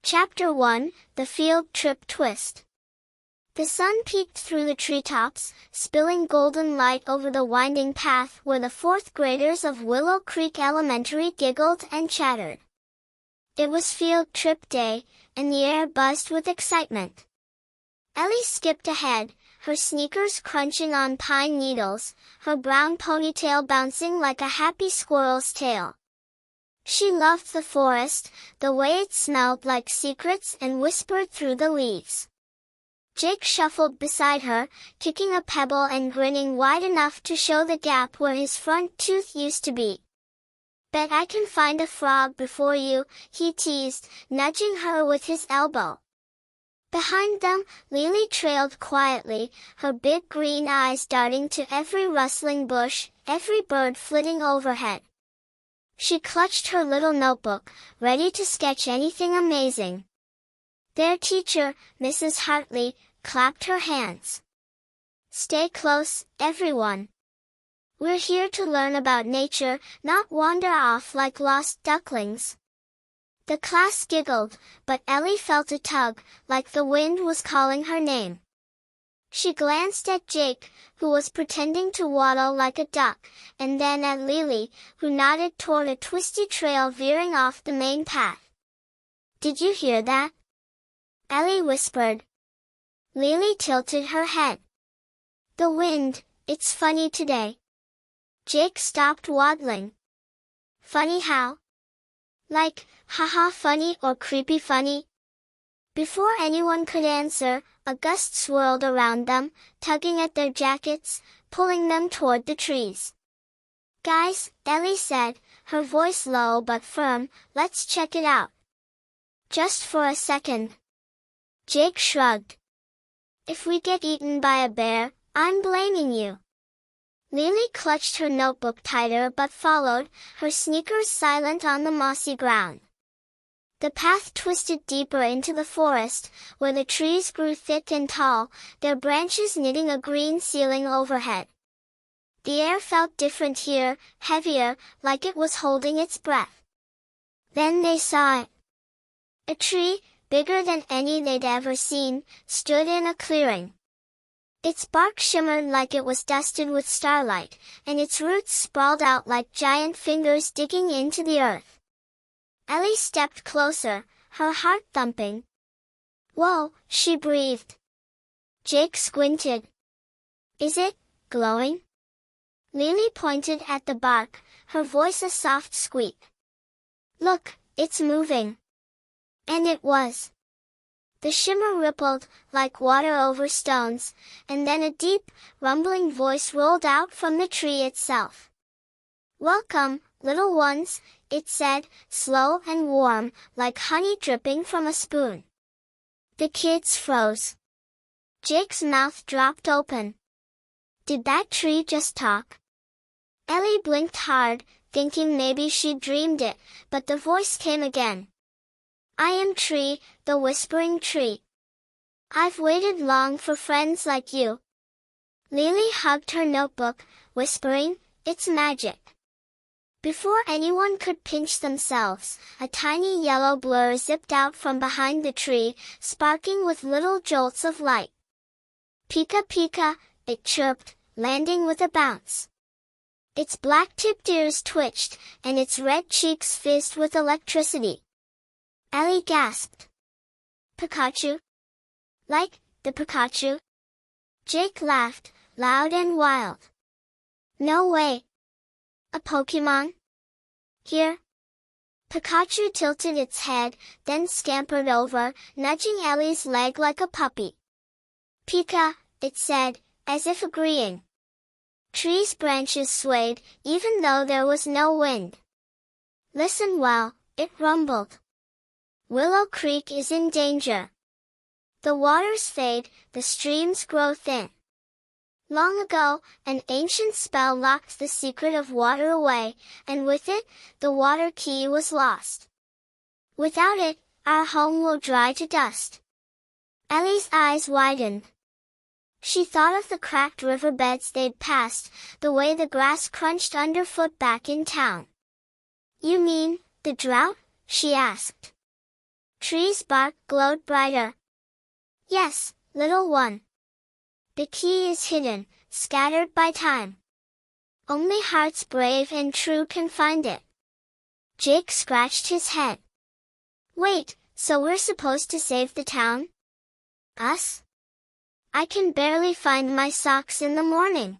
Chapter 1, The Field Trip Twist. The sun peeked through the treetops, spilling golden light over the winding path where the fourth graders of Willow Creek Elementary giggled and chattered. It was field trip day, and the air buzzed with excitement. Ellie skipped ahead, her sneakers crunching on pine needles, her brown ponytail bouncing like a happy squirrel's tail. She loved the forest, the way it smelled like secrets and whispered through the leaves. Jake shuffled beside her, kicking a pebble and grinning wide enough to show the gap where his front tooth used to be. "Bet I can find a frog before you," he teased, nudging her with his elbow. Behind them, Lily trailed quietly, her big green eyes darting to every rustling bush, every bird flitting overhead. She clutched her little notebook, ready to sketch anything amazing. Their teacher, Mrs. Hartley, clapped her hands. "Stay close, everyone. We're here to learn about nature, not wander off like lost ducklings." The class giggled, but Ellie felt a tug, like the wind was calling her name. She glanced at Jake, who was pretending to waddle like a duck, and then at Lily, who nodded toward a twisty trail veering off the main path. "Did you hear that?" Ellie whispered. Lily tilted her head. "The wind, it's funny today." Jake stopped waddling. "Funny how?" "Like, haha funny or creepy funny?" Before anyone could answer, a gust swirled around them, tugging at their jackets, pulling them toward the trees. "Guys," Ellie said, her voice low but firm, "let's check it out." "Just for a second." Jake shrugged. "If we get eaten by a bear, I'm blaming you." Lily clutched her notebook tighter but followed, her sneakers silent on the mossy ground. The path twisted deeper into the forest, where the trees grew thick and tall, their branches knitting a green ceiling overhead. The air felt different here, heavier, like it was holding its breath. Then they saw it. A tree, bigger than any they'd ever seen, stood in a clearing. Its bark shimmered like it was dusted with starlight, and its roots sprawled out like giant fingers digging into the earth. Ellie stepped closer, her heart thumping. "Whoa," she breathed. Jake squinted. "Is it glowing?" Lily pointed at the bark, her voice a soft squeak. "Look, it's moving." And it was. The shimmer rippled, like water over stones, and then a deep, rumbling voice rolled out from the tree itself. "Welcome, little ones," it said, slow and warm, like honey dripping from a spoon. The kids froze. Jake's mouth dropped open. Did that tree just talk? Ellie blinked hard, thinking maybe she'd dreamed it, but the voice came again. "I am Tree, the whispering tree. I've waited long for friends like you." Lily hugged her notebook, whispering, "It's magic." Before anyone could pinch themselves, a tiny yellow blur zipped out from behind the tree, sparking with little jolts of light. "Pika pika," it chirped, landing with a bounce. Its black-tipped ears twitched, and its red cheeks fizzed with electricity. Ellie gasped. "Pikachu? Like, the Pikachu?" Jake laughed, loud and wild. "No way. A Pokemon? Here?" Pikachu tilted its head, then scampered over, nudging Ellie's leg like a puppy. "Pika," it said, as if agreeing. Trees' branches swayed, even though there was no wind. "Listen well," it rumbled. "Willow Creek is in danger. The waters fade, the streams grow thin. Long ago, an ancient spell locked the secret of water away, and with it, the water key was lost. Without it, our home will dry to dust." Ellie's eyes widened. She thought of the cracked riverbeds they'd passed, the way the grass crunched underfoot back in town. "You mean, the drought?" she asked. Tree's bark glowed brighter. Yes, little one. The key is hidden, scattered by time. Only hearts brave and true can find it. Jake scratched his head. Wait, so we're supposed to save the town? Us? I can barely find my socks in the morning.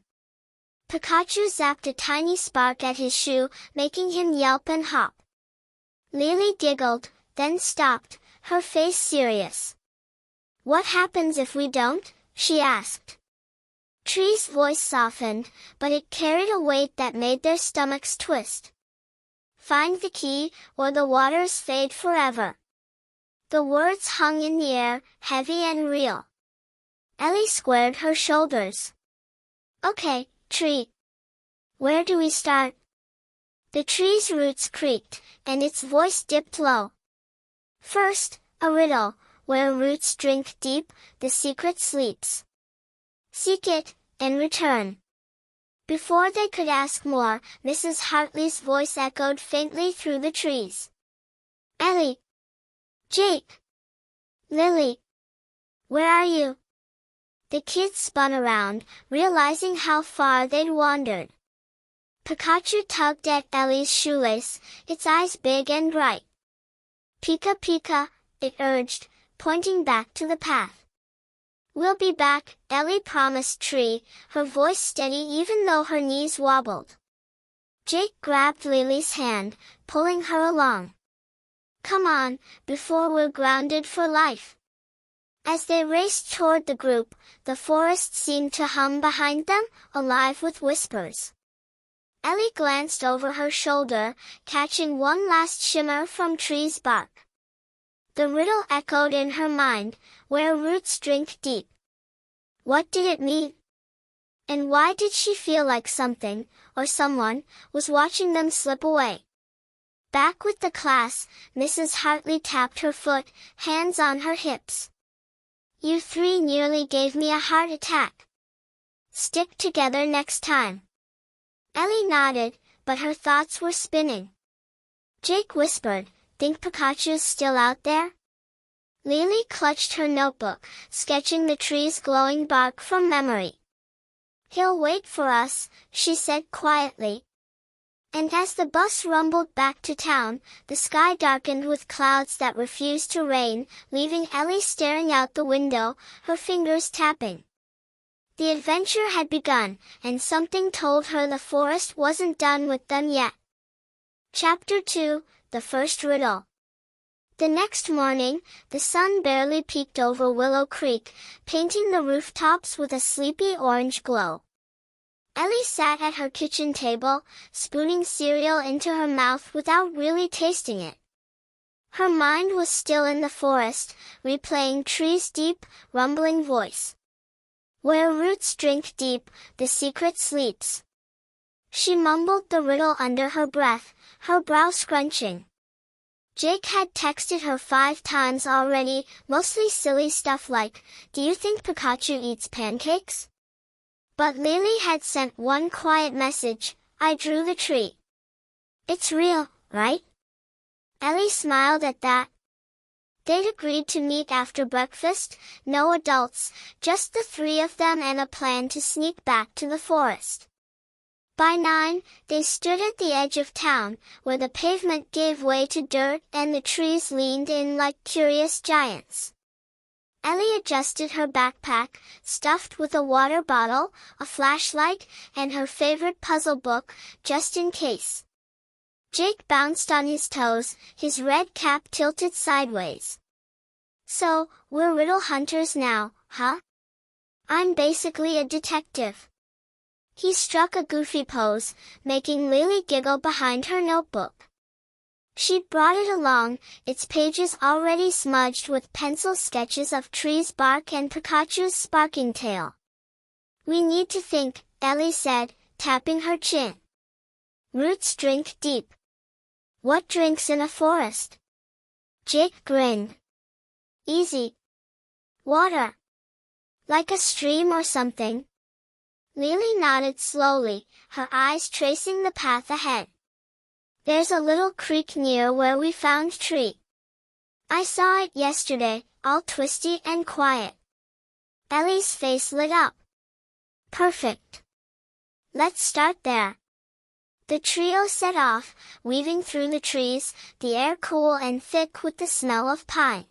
Pikachu zapped a tiny spark at his shoe, making him yelp and hop. Lily giggled, then stopped, her face serious. What happens if we don't? She asked. Tree's voice softened, but it carried a weight that made their stomachs twist. Find the key, or the waters fade forever. The words hung in the air, heavy and real. Ellie squared her shoulders. Okay, Tree. Where do we start? The tree's roots creaked, and its voice dipped low. First, a riddle, where roots drink deep, the secret sleeps. Seek it, and return. Before they could ask more, Mrs. Hartley's voice echoed faintly through the trees. Ellie! Jake! Lily! Where are you? The kids spun around, realizing how far they'd wandered. Pikachu tugged at Ellie's shoelace, its eyes big and bright. Pika Pika, it urged, pointing back to the path. We'll be back, Ellie promised Tree, her voice steady even though her knees wobbled. Jake grabbed Lily's hand, pulling her along. Come on, before we're grounded for life. As they raced toward the group, the forest seemed to hum behind them, alive with whispers. Ellie glanced over her shoulder, catching one last shimmer from Tree's bark. The riddle echoed in her mind, where roots drink deep. What did it mean? And why did she feel like something, or someone, was watching them slip away? Back with the class, Mrs. Hartley tapped her foot, hands on her hips. You three nearly gave me a heart attack. Stick together next time. Ellie nodded, but her thoughts were spinning. Jake whispered, Think Pikachu's still out there? Lily clutched her notebook, sketching the tree's glowing bark from memory. He'll wait for us, she said quietly. And as the bus rumbled back to town, the sky darkened with clouds that refused to rain, leaving Ellie staring out the window, her fingers tapping. The adventure had begun, and something told her the forest wasn't done with them yet. Chapter 2, The First Riddle. The next morning, the sun barely peeked over Willow Creek, painting the rooftops with a sleepy orange glow. Ellie sat at her kitchen table, spooning cereal into her mouth without really tasting it. Her mind was still in the forest, replaying Tree's deep, rumbling voice. Where roots drink deep, the secret sleeps. She mumbled the riddle under her breath, her brow scrunching. Jake had texted her 5 times already, mostly silly stuff like, Do you think Pikachu eats pancakes? But Lily had sent one quiet message, I drew the tree. It's real, right? Ellie smiled at that. They'd agreed to meet after breakfast, no adults, just the 3 of them and a plan to sneak back to the forest. By 9, they stood at the edge of town, where the pavement gave way to dirt and the trees leaned in like curious giants. Ellie adjusted her backpack, stuffed with a water bottle, a flashlight, and her favorite puzzle book, just in case. Jake bounced on his toes, his red cap tilted sideways. So, we're riddle hunters now, huh? I'm basically a detective. He struck a goofy pose, making Lily giggle behind her notebook. She'd brought it along, its pages already smudged with pencil sketches of Tree's bark and Pikachu's sparking tail. We need to think, Ellie said, tapping her chin. Roots drink deep. What drinks in a forest? Jake grinned. Easy. Water. Like a stream or something. Lily nodded slowly, her eyes tracing the path ahead. There's a little creek near where we found Tree. I saw it yesterday, all twisty and quiet. Ellie's face lit up. Perfect. Let's start there. The trio set off, weaving through the trees, the air cool and thick with the smell of pine.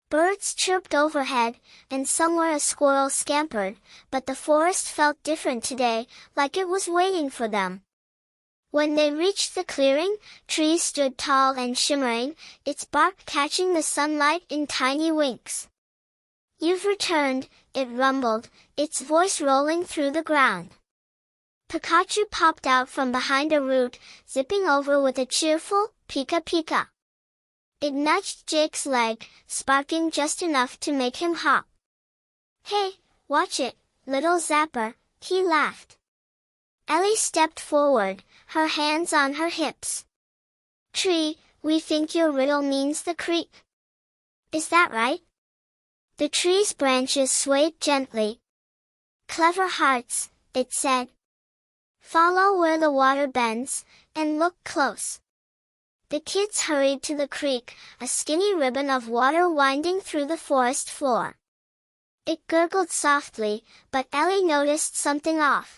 Birds chirped overhead, and somewhere a squirrel scampered, but the forest felt different today, like it was waiting for them. When they reached the clearing, trees stood tall and shimmering, its bark catching the sunlight in tiny winks. "You've returned," it rumbled, its voice rolling through the ground. Pikachu popped out from behind a root, zipping over with a cheerful, "Pika Pika." It nudged Jake's leg, sparking just enough to make him hop. "Hey, watch it, little zapper," he laughed. Ellie stepped forward, her hands on her hips. "Tree, we think your riddle means the creek. Is that right?" The tree's branches swayed gently. "Clever hearts," it said. "Follow where the water bends, and look close." The kids hurried to the creek, a skinny ribbon of water winding through the forest floor. It gurgled softly, but Ellie noticed something off.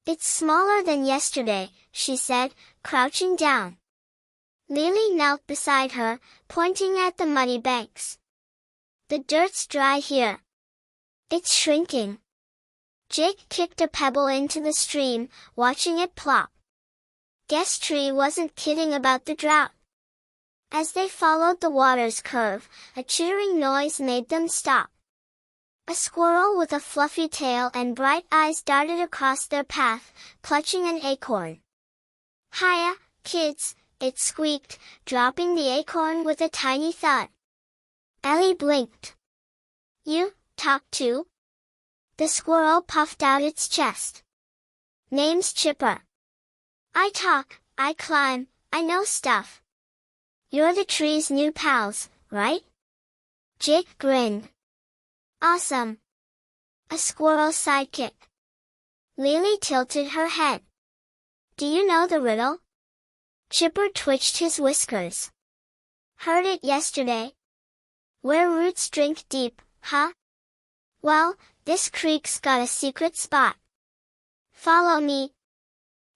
"It's smaller than yesterday," she said, crouching down. Lily knelt beside her, pointing at the muddy banks. "The dirt's dry here. It's shrinking." Jake kicked a pebble into the stream, watching it plop. Guess Tree wasn't kidding about the drought. As they followed the water's curve, a chittering noise made them stop. A squirrel with a fluffy tail and bright eyes darted across their path, clutching an acorn. "Hiya, kids," it squeaked, dropping the acorn with a tiny thud. Ellie blinked. "You talk too?" The squirrel puffed out its chest. "Name's Chipper. I talk, I climb, I know stuff." "You're the tree's new pals, right?" Jake grinned. "Awesome. A squirrel sidekick." Lily tilted her head. "Do you know the riddle?" Chipper twitched his whiskers. "Heard it yesterday. Where roots drink deep, huh? Well, this creek's got a secret spot. Follow me."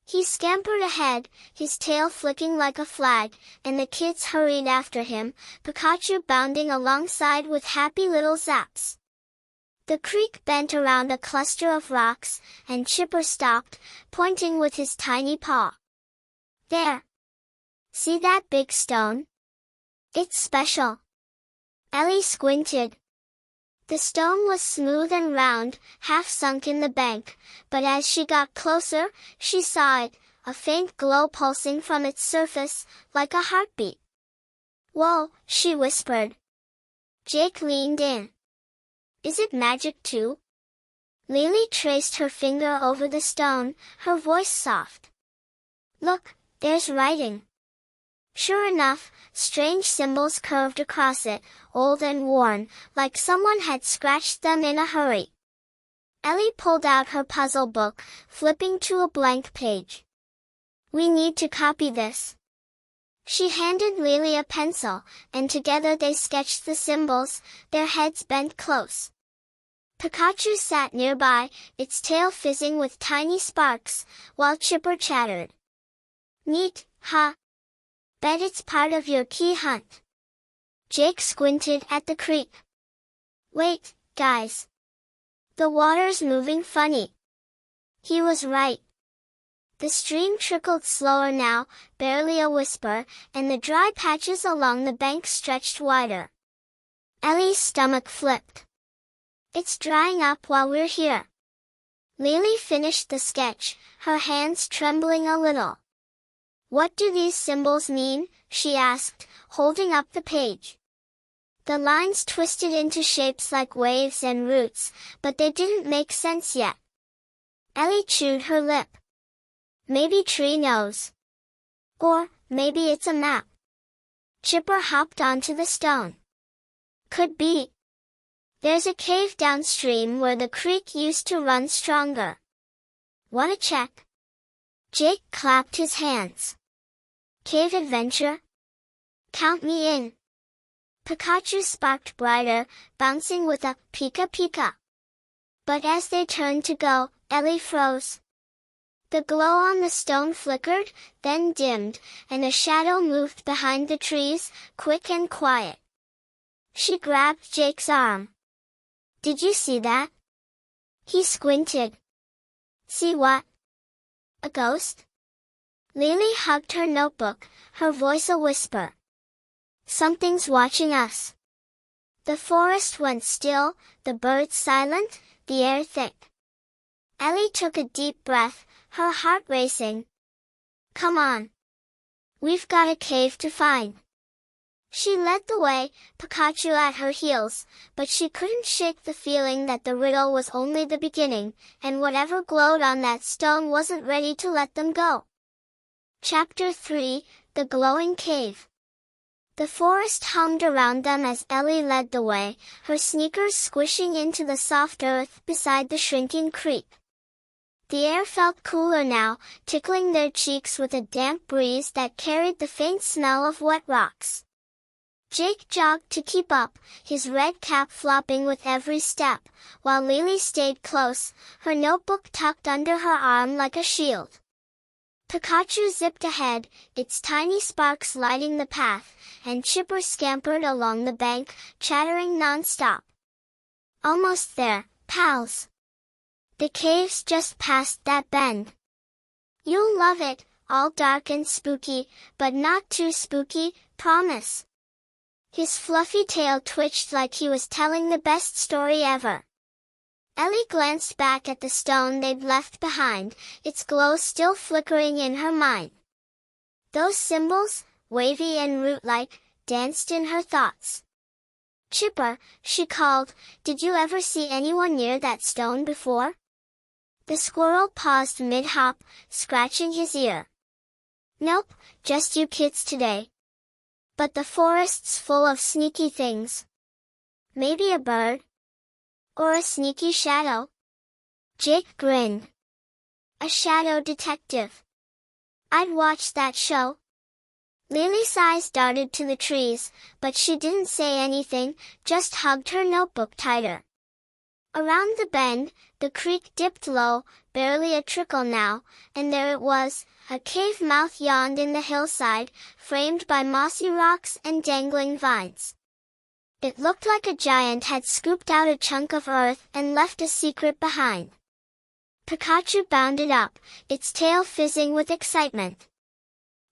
He scampered ahead, his tail flicking like a flag, and the kids hurried after him, Pikachu bounding alongside with happy little zaps. The creek bent around a cluster of rocks, and Chipper stopped, pointing with his tiny paw. "There. See that big stone? It's special." Ellie squinted. The stone was smooth and round, half sunk in the bank, but as she got closer, she saw it, a faint glow pulsing from its surface, like a heartbeat. "Whoa," she whispered. Jake leaned in. "Is it magic too?" Lily traced her finger over the stone, her voice soft. "Look, there's writing." Sure enough, strange symbols curved across it, old and worn, like someone had scratched them in a hurry. Ellie pulled out her puzzle book, flipping to a blank page. "We need to copy this." She handed Lily a pencil, and together they sketched the symbols, their heads bent close. Pikachu sat nearby, its tail fizzing with tiny sparks, while Chipper chattered. "Neat, huh? Bet it's part of your key hunt." Jake squinted at the creek. "Wait, guys. The water's moving funny." He was right. The stream trickled slower now, barely a whisper, and the dry patches along the bank stretched wider. Ellie's stomach flipped. "It's drying up while we're here." Lily finished the sketch, her hands trembling a little. "What do these symbols mean?" she asked, holding up the page. The lines twisted into shapes like waves and roots, but they didn't make sense yet. Ellie chewed her lip. "Maybe Tree knows. Or, maybe it's a map." Chipper hopped onto the stone. "Could be. There's a cave downstream where the creek used to run stronger. Wanna check?" Jake clapped his hands. "Cave adventure? Count me in." Pikachu sparked brighter, bouncing with a Pika Pika. But as they turned to go, Ellie froze. The glow on the stone flickered, then dimmed, and a shadow moved behind the trees, quick and quiet. She grabbed Jake's arm. "Did you see that?" He squinted. "See what?" "A ghost?" Lily hugged her notebook, her voice a whisper. "Something's watching us." The forest went still, the birds silent, the air thick. Ellie took a deep breath, her heart racing. "Come on. We've got a cave to find." She led the way, Pikachu at her heels, but she couldn't shake the feeling that the riddle was only the beginning, and whatever glowed on that stone wasn't ready to let them go. Chapter 3, The Glowing Cave. The forest hummed around them as Ellie led the way, her sneakers squishing into the soft earth beside the shrinking creek. The air felt cooler now, tickling their cheeks with a damp breeze that carried the faint smell of wet rocks. Jake jogged to keep up, his red cap flopping with every step, while Lily stayed close, her notebook tucked under her arm like a shield. Pikachu zipped ahead, its tiny sparks lighting the path, and Chipper scampered along the bank, chattering non-stop. "Almost there, pals. The cave's just past that bend. You'll love it, all dark and spooky, but not too spooky, promise." His fluffy tail twitched like he was telling the best story ever. Ellie glanced back at the stone they'd left behind, its glow still flickering in her mind. Those symbols, wavy and root-like, danced in her thoughts. "Chipper," she called, "did you ever see anyone near that stone before?" The squirrel paused mid-hop, scratching his ear. "Nope, just you kids today. But the forest's full of sneaky things. Maybe a bird? Or a sneaky shadow?" Jake grinned. "A shadow detective. I'd watch that show." Lily's eyes darted to the trees, but she didn't say anything, just hugged her notebook tighter. Around the bend, the creek dipped low, barely a trickle now, and there it was, a cave mouth yawned in the hillside, framed by mossy rocks and dangling vines. It looked like a giant had scooped out a chunk of earth and left a secret behind. Pikachu bounded up, its tail fizzing with excitement.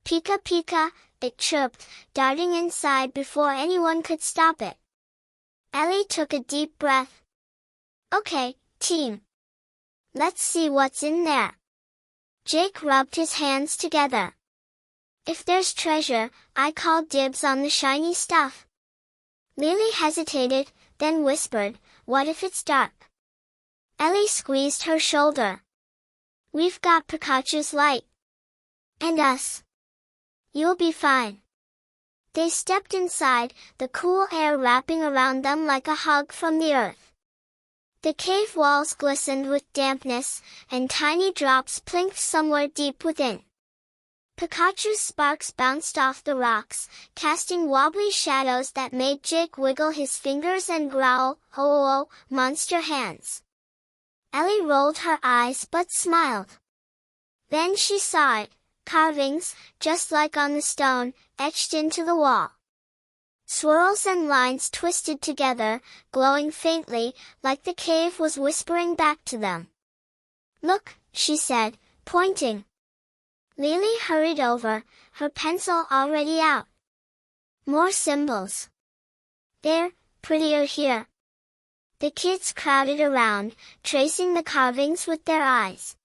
"Pika Pika," it chirped, darting inside before anyone could stop it. Ellie took a deep breath. "Okay, team. Let's see what's in there." Jake rubbed his hands together. "If there's treasure, I call dibs on the shiny stuff." Lily hesitated, then whispered, "What if it's dark?" Ellie squeezed her shoulder. "We've got Pikachu's light. And us. You'll be fine." They stepped inside, the cool air wrapping around them like a hug from the earth. The cave walls glistened with dampness, and tiny drops plinked somewhere deep within. Pikachu's sparks bounced off the rocks, casting wobbly shadows that made Jake wiggle his fingers and growl, "Oh, monster hands." Ellie rolled her eyes but smiled. Then she saw it, carvings, just like on the stone, etched into the wall. Swirls and lines twisted together, glowing faintly, like the cave was whispering back to them. "Look," she said, pointing. Lily hurried over, her pencil already out. "More symbols. They're prettier here." The kids crowded around, tracing the carvings with their eyes.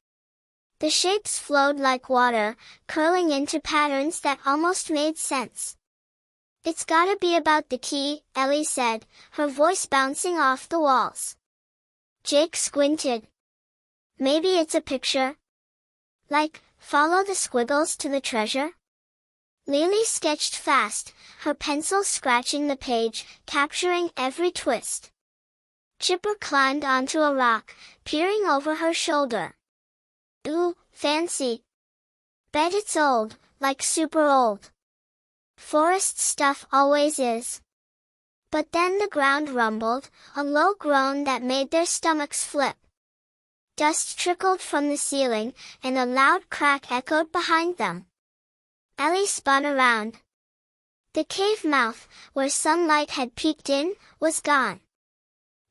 The shapes flowed like water, curling into patterns that almost made sense. "It's gotta be about the key," Ellie said, her voice bouncing off the walls. Jake squinted. "Maybe it's a picture? Like, follow the squiggles to the treasure?" Lily sketched fast, her pencil scratching the page, capturing every twist. Chipper climbed onto a rock, peering over her shoulder. "Ooh, fancy. Bet it's old, like super old." "Forest stuff always is." But then the ground rumbled, a low groan that made their stomachs flip. Dust trickled from the ceiling, and a loud crack echoed behind them. Ellie spun around. The cave mouth, where sunlight had peeked in, was gone.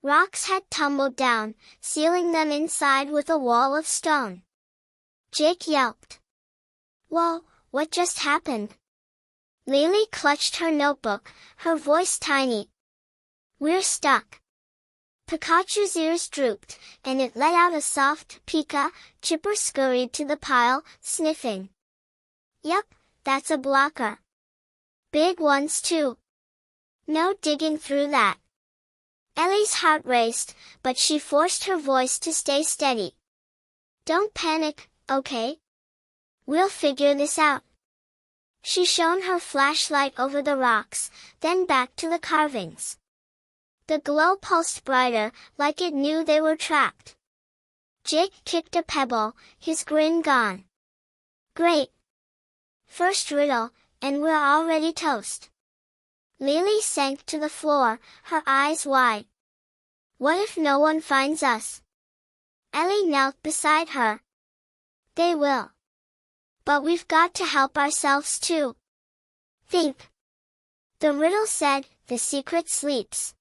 Rocks had tumbled down, sealing them inside with a wall of stone. Jake yelped. "Whoa, what just happened?" Lily clutched her notebook, her voice tiny. "We're stuck." Pikachu's ears drooped, and it let out a soft Pika. Chipper scurried to the pile, sniffing. "Yup, that's a blocker. Big ones too. No digging through that." Ellie's heart raced, but she forced her voice to stay steady. "Don't panic, okay? We'll figure this out." She shone her flashlight over the rocks, then back to the carvings. The glow pulsed brighter, like it knew they were trapped. Jake kicked a pebble, his grin gone. "Great! First riddle, and we're already toast." Lily sank to the floor, her eyes wide. "What if no one finds us?" Ellie knelt beside her. "They will. But we've got to help ourselves too. Think." The riddle said, "The secret sleeps.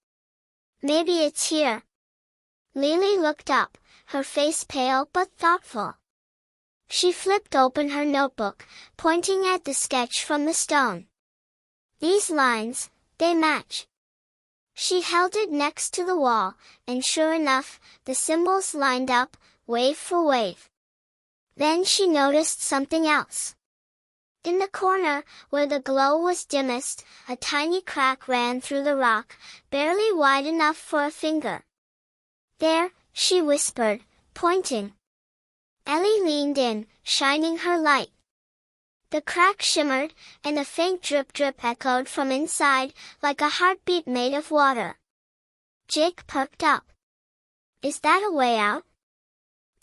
Maybe it's here." Lily looked up, her face pale but thoughtful. She flipped open her notebook, pointing at the sketch from the stone. "These lines, they match." She held it next to the wall, and sure enough, the symbols lined up, wave for wave. Then she noticed something else. In the corner, where the glow was dimmest, a tiny crack ran through the rock, barely wide enough for a finger. "There," she whispered, pointing. Ellie leaned in, shining her light. The crack shimmered, and a faint drip-drip echoed from inside, like a heartbeat made of water. Jake perked up. "Is that a way out?"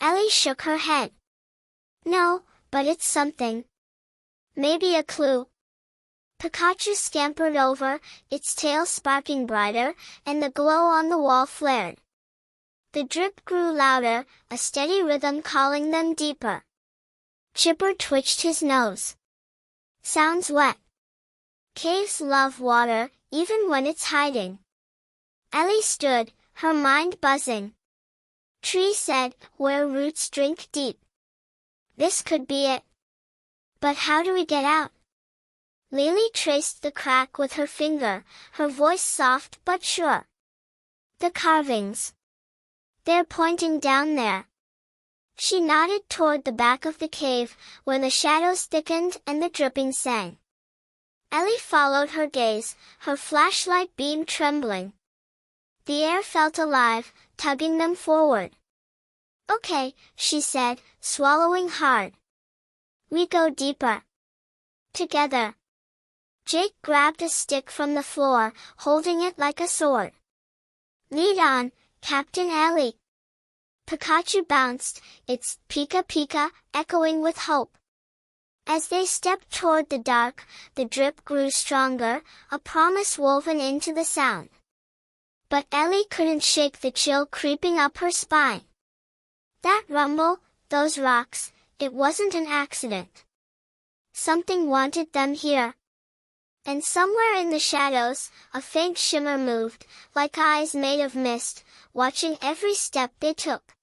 Ellie shook her head. "No, but it's something. Maybe a clue." Pikachu scampered over, its tail sparking brighter, and the glow on the wall flared. The drip grew louder, a steady rhythm calling them deeper. Chipper twitched his nose. "Sounds wet." Caves love water, even when it's hiding. Ellie stood, her mind buzzing. Tree said, "Where roots drink deep." This could be it. But how do we get out? Lily traced the crack with her finger, her voice soft but sure. "The carvings. They're pointing down there." She nodded toward the back of the cave, where the shadows thickened and the dripping sang. Ellie followed her gaze, her flashlight beam trembling. The air felt alive, tugging them forward. "Okay," she said, swallowing hard. "We go deeper. Together." Jake grabbed a stick from the floor, holding it like a sword. "Lead on, Captain Ellie." Pikachu bounced, its Pika Pika echoing with hope. As they stepped toward the dark, the drip grew stronger, a promise woven into the sound. But Ellie couldn't shake the chill creeping up her spine. That rumble, those rocks, it wasn't an accident. Something wanted them here. And somewhere in the shadows, a faint shimmer moved, like eyes made of mist, watching every step they took.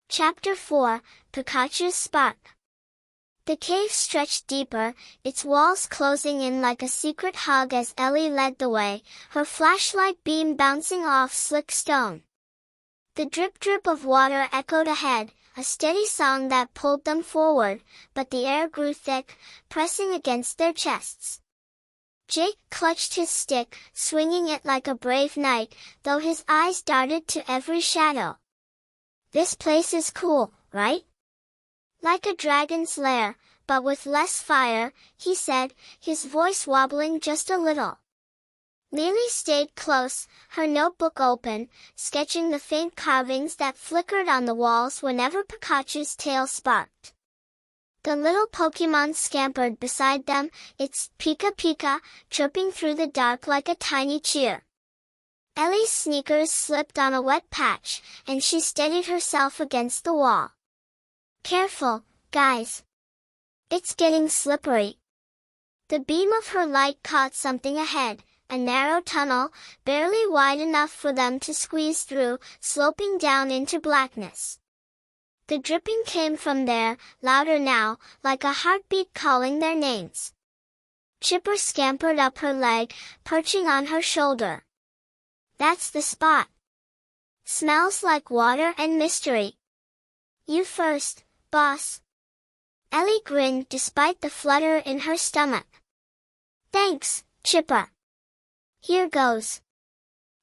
Chapter 4, Pikachu's Spark. The cave stretched deeper, its walls closing in like a secret hug as Ellie led the way, her flashlight beam bouncing off slick stone. The drip-drip of water echoed ahead, a steady song that pulled them forward, but the air grew thick, pressing against their chests. Jake clutched his stick, swinging it like a brave knight, though his eyes darted to every shadow. "This place is cool, right?" "Like a dragon's lair, but with less fire," he said, his voice wobbling just a little. Lily stayed close, her notebook open, sketching the faint carvings that flickered on the walls whenever Pikachu's tail sparked. The little Pokémon scampered beside them, its Pika Pika chirping through the dark like a tiny cheer. Ellie's sneakers slipped on a wet patch, and she steadied herself against the wall. Careful, guys. It's getting slippery. The beam of her light caught something ahead, a narrow tunnel, barely wide enough for them to squeeze through, sloping down into blackness. The dripping came from there, louder now, like a heartbeat calling their names. Chipper scampered up her leg, perching on her shoulder. That's the spot. Smells like water and mystery. You first, boss. Ellie grinned despite the flutter in her stomach. Thanks, Chipper. Here goes.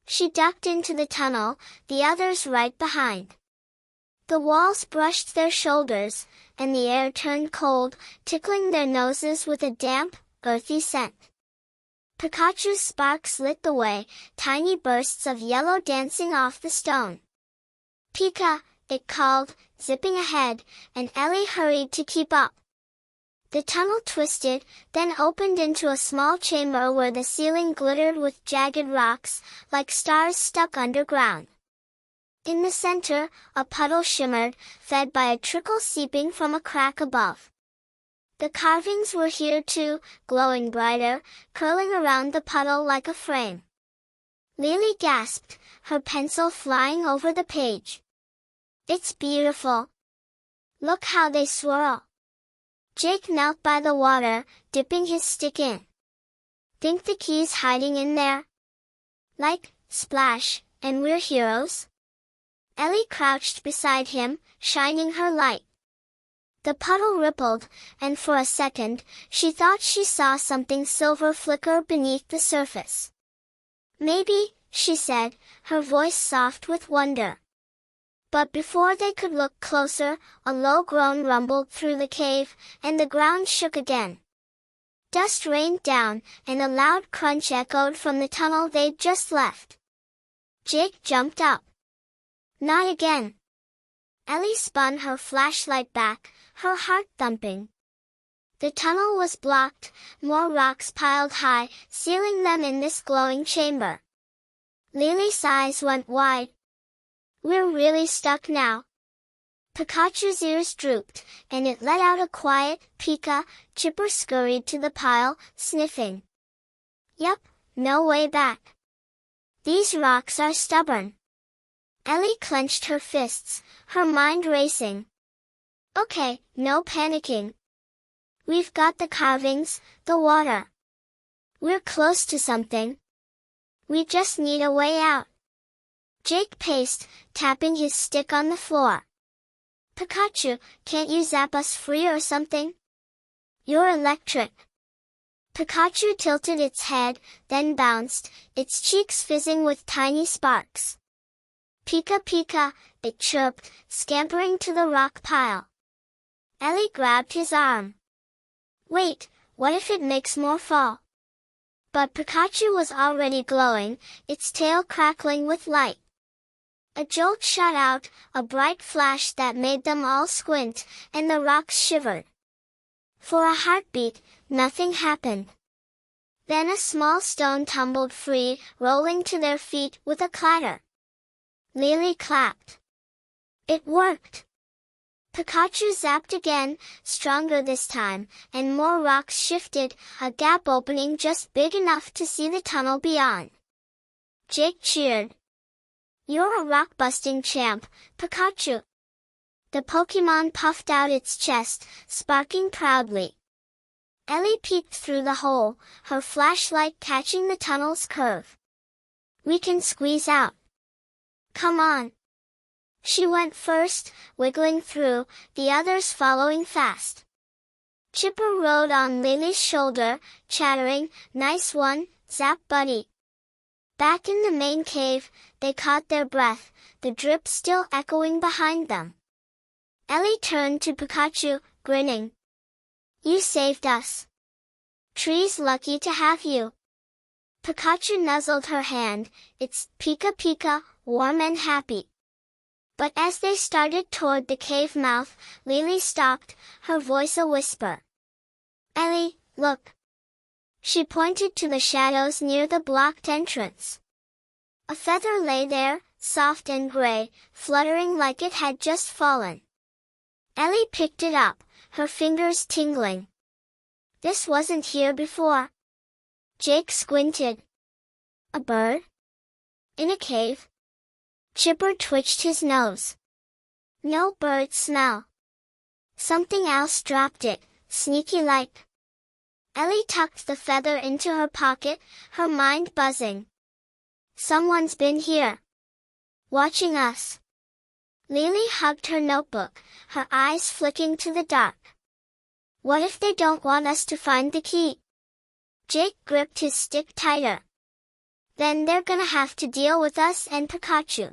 She ducked into the tunnel, the others right behind. The walls brushed their shoulders, and the air turned cold, tickling their noses with a damp, earthy scent. Pikachu's sparks lit the way, tiny bursts of yellow dancing off the stone. Pika, it called, zipping ahead, and Ellie hurried to keep up. The tunnel twisted, then opened into a small chamber where the ceiling glittered with jagged rocks, like stars stuck underground. In the center, a puddle shimmered, fed by a trickle seeping from a crack above. The carvings were here too, glowing brighter, curling around the puddle like a frame. Lily gasped, her pencil flying over the page. It's beautiful. Look how they swirl. Jake knelt by the water, dipping his stick in. Think the key's hiding in there? Like, splash, and we're heroes? Ellie crouched beside him, shining her light. The puddle rippled, and for a second, she thought she saw something silver flicker beneath the surface. Maybe, she said, her voice soft with wonder. But before they could look closer, a low groan rumbled through the cave, and the ground shook again. Dust rained down, and a loud crunch echoed from the tunnel they'd just left. Jake jumped up. Not again. Ellie spun her flashlight back, her heart thumping. The tunnel was blocked, more rocks piled high, sealing them in this glowing chamber. Lily's eyes went wide. We're really stuck now. Pikachu's ears drooped, and it let out a quiet, Pika. Chipper scurried to the pile, sniffing. Yup, no way back. These rocks are stubborn. Ellie clenched her fists, her mind racing. Okay, no panicking. We've got the carvings, the water. We're close to something. We just need a way out. Jake paced, tapping his stick on the floor. Pikachu, can't you zap us free or something? You're electric. Pikachu tilted its head, then bounced, its cheeks fizzing with tiny sparks. Pika Pika, it chirped, scampering to the rock pile. Ellie grabbed his arm. Wait, what if it makes more fall? But Pikachu was already glowing, its tail crackling with light. A jolt shot out, a bright flash that made them all squint, and the rocks shivered. For a heartbeat, nothing happened. Then a small stone tumbled free, rolling to their feet with a clatter. Lily clapped. It worked! Pikachu zapped again, stronger this time, and more rocks shifted, a gap opening just big enough to see the tunnel beyond. Jake cheered. You're a rock-busting champ, Pikachu. The Pokémon puffed out its chest, sparking proudly. Ellie peeked through the hole, her flashlight catching the tunnel's curve. We can squeeze out. Come on. She went first, wiggling through, the others following fast. Chipper rode on Lily's shoulder, chattering, nice one, Zap buddy. Back in the main cave, they caught their breath, the drip still echoing behind them. Ellie turned to Pikachu, grinning. You saved us. Tree's lucky to have you. Pikachu nuzzled her hand, its Pika Pika, warm and happy. But as they started toward the cave mouth, Lily stopped, her voice a whisper. Ellie, look. She pointed to the shadows near the blocked entrance. A feather lay there, soft and gray, fluttering like it had just fallen. Ellie picked it up, her fingers tingling. This wasn't here before. Jake squinted. A bird? In a cave? Chipper twitched his nose. No bird smell. Something else dropped it, sneaky-like. Ellie tucked the feather into her pocket, her mind buzzing. Someone's been here. Watching us. Lily hugged her notebook, her eyes flicking to the dark. What if they don't want us to find the key? Jake gripped his stick tighter. Then they're gonna have to deal with us and Pikachu.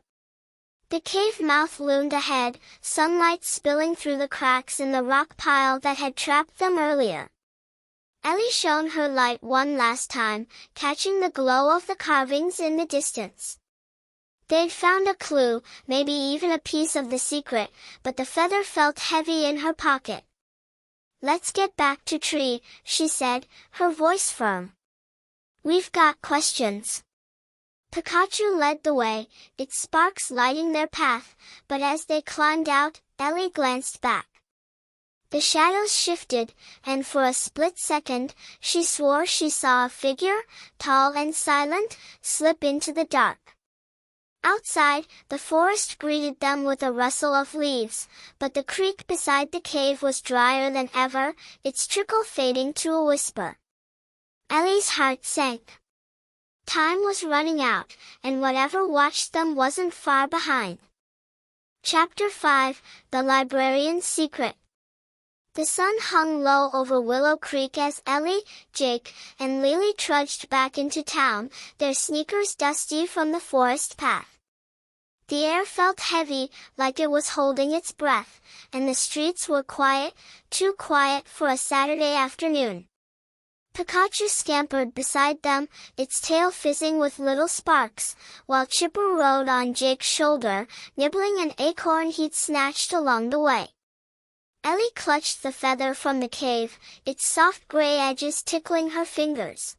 The cave mouth loomed ahead, sunlight spilling through the cracks in the rock pile that had trapped them earlier. Ellie shone her light one last time, catching the glow of the carvings in the distance. They'd found a clue, maybe even a piece of the secret, but the feather felt heavy in her pocket. Let's get back to tree, she said, her voice firm. We've got questions. Pikachu led the way, its sparks lighting their path, but as they climbed out, Ellie glanced back. The shadows shifted, and for a split second, she swore she saw a figure, tall and silent, slip into the dark. Outside, the forest greeted them with a rustle of leaves, but the creek beside the cave was drier than ever, its trickle fading to a whisper. Ellie's heart sank. Time was running out, and whatever watched them wasn't far behind. Chapter 5, The Librarian's Secret. The sun hung low over Willow Creek as Ellie, Jake, and Lily trudged back into town, their sneakers dusty from the forest path. The air felt heavy, like it was holding its breath, and the streets were quiet, too quiet for a Saturday afternoon. Pikachu scampered beside them, its tail fizzing with little sparks, while Chipper rode on Jake's shoulder, nibbling an acorn he'd snatched along the way. Ellie clutched the feather from the cave, its soft gray edges tickling her fingers.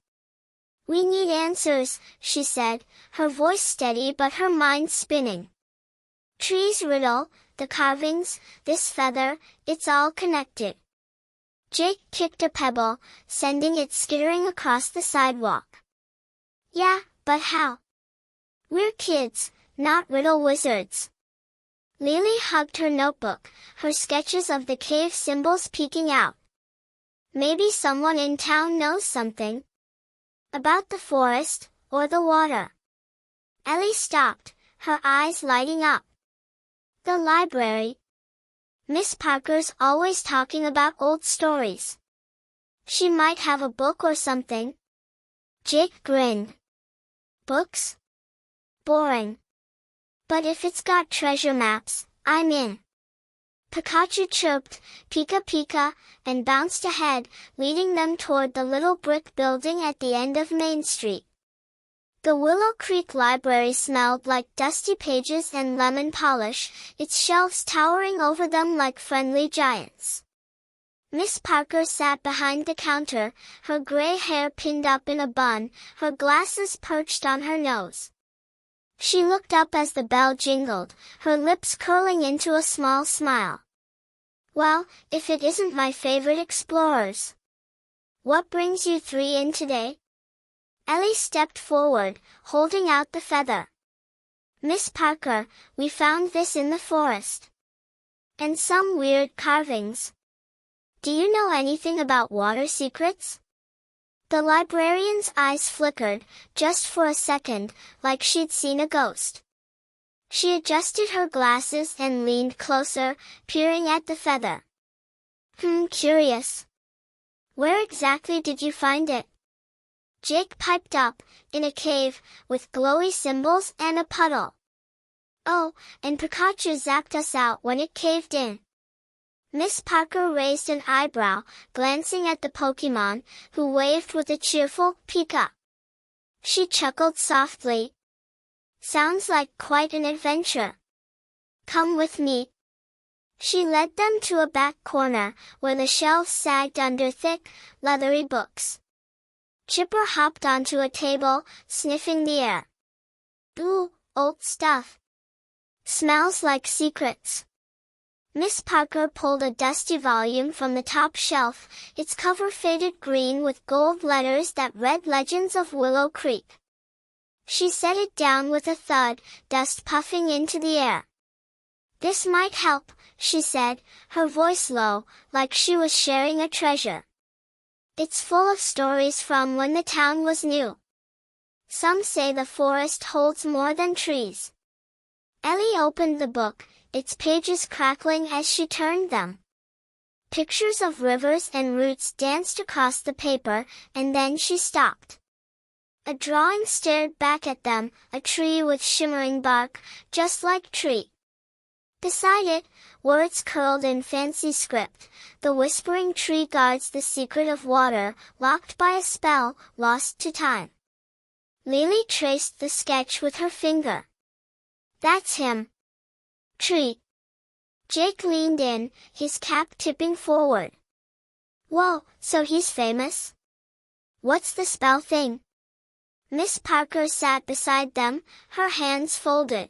We need answers, she said, her voice steady but her mind spinning. Tree's riddle, the carvings, this feather, it's all connected. Jake kicked a pebble, sending it skittering across the sidewalk. Yeah, but how? We're kids, not riddle wizards. Lily hugged her notebook, her sketches of the cave symbols peeking out. Maybe someone in town knows something. About the forest, or the water. Ellie stopped, her eyes lighting up. The library. Miss Parker's always talking about old stories. She might have a book or something. Jake grinned. Books? Boring. But if it's got treasure maps, I'm in. Pikachu chirped, Pika Pika, and bounced ahead, leading them toward the little brick building at the end of Main Street. The Willow Creek Library smelled like dusty pages and lemon polish, its shelves towering over them like friendly giants. Miss Parker sat behind the counter, her gray hair pinned up in a bun, her glasses perched on her nose. She looked up as the bell jingled, her lips curling into a small smile. Well, if it isn't my favorite explorers. What brings you three in today? Ellie stepped forward, holding out the feather. Miss Parker, we found this in the forest. And some weird carvings. Do you know anything about water secrets? The librarian's eyes flickered, just for a second, like she'd seen a ghost. She adjusted her glasses and leaned closer, peering at the feather. Curious. Where exactly did you find it? Jake piped up, in a cave, with glowy symbols and a puddle. Oh, and Pikachu zapped us out when it caved in. Miss Parker raised an eyebrow, glancing at the Pokémon, who waved with a cheerful Pika. She chuckled softly. Sounds like quite an adventure. Come with me. She led them to a back corner, where the shelves sagged under thick, leathery books. Chipper hopped onto a table, sniffing the air. Ooh, old stuff. Smells like secrets. Miss Parker pulled a dusty volume from the top shelf, its cover faded green with gold letters that read Legends of Willow Creek. She set it down with a thud, dust puffing into the air. "This might help," she said, her voice low, like she was sharing a treasure. "It's full of stories from when the town was new. Some say the forest holds more than trees." Ellie opened the book, its pages crackling as she turned them. Pictures of rivers and roots danced across the paper, and then she stopped. A drawing stared back at them, a tree with shimmering bark, just like tree. Beside it, words curled in fancy script. "The whispering tree guards the secret of water, locked by a spell, lost to time." Lily traced the sketch with her finger. "That's him. Tree." Jake leaned in, his cap tipping forward. "Whoa, so he's famous? What's the spell thing?" Miss Parker sat beside them, her hands folded.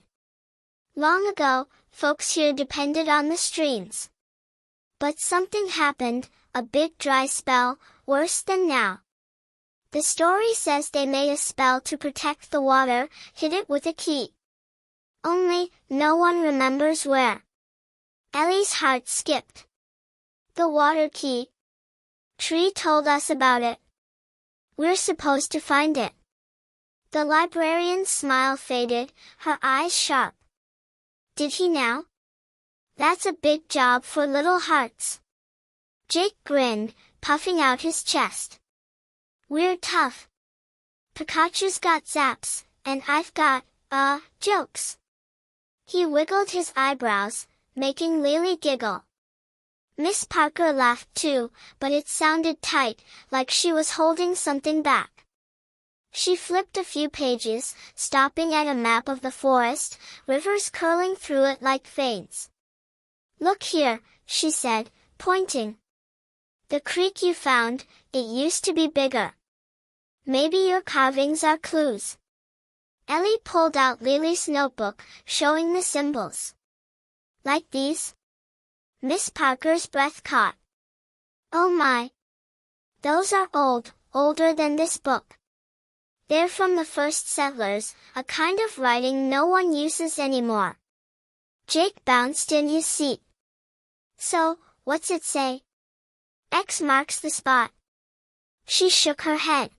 "Long ago, folks here depended on the streams. But something happened, a big dry spell, worse than now. The story says they made a spell to protect the water, hid it with a key. Only, no one remembers where." Ellie's heart skipped. "The water key. Tree told us about it. We're supposed to find it." The librarian's smile faded, her eyes sharp. "Did he now? That's a big job for little hearts." Jake grinned, puffing out his chest. "We're tough. Pikachu's got zaps, and I've got, jokes." He wiggled his eyebrows, making Lily giggle. Miss Parker laughed too, but it sounded tight, like she was holding something back. She flipped a few pages, stopping at a map of the forest, rivers curling through it like veins. "Look here," she said, pointing. "The creek you found, it used to be bigger. Maybe your carvings are clues." Ellie pulled out Lily's notebook, showing the symbols. "Like these?" Miss Parker's breath caught. "Oh my! Those are old, older than this book. They're from the first settlers, a kind of writing no one uses anymore." Jake bounced in his seat. "So, what's it say?" "X marks the spot." She shook her head.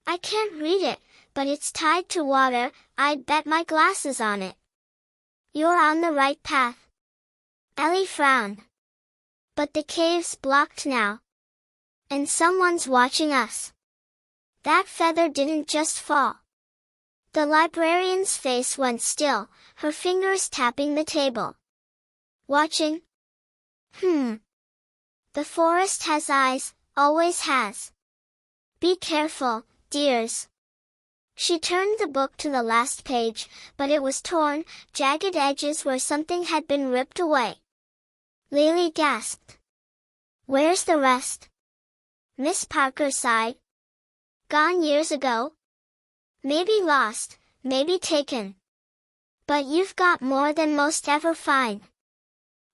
"I can't read it, but it's tied to water, I'd bet my glasses on it." "You're on the right path." Ellie frowned. "But the cave's blocked now. And someone's watching us." That feather didn't just fall. The librarian's face went still, her fingers tapping the table. "Watching? The forest has eyes, always has. Be careful, dears." She turned the book to the last page, but it was torn, jagged edges where something had been ripped away. Lily gasped. "Where's the rest?" Miss Parker sighed. "Gone years ago. Maybe lost, maybe taken. But you've got more than most ever find."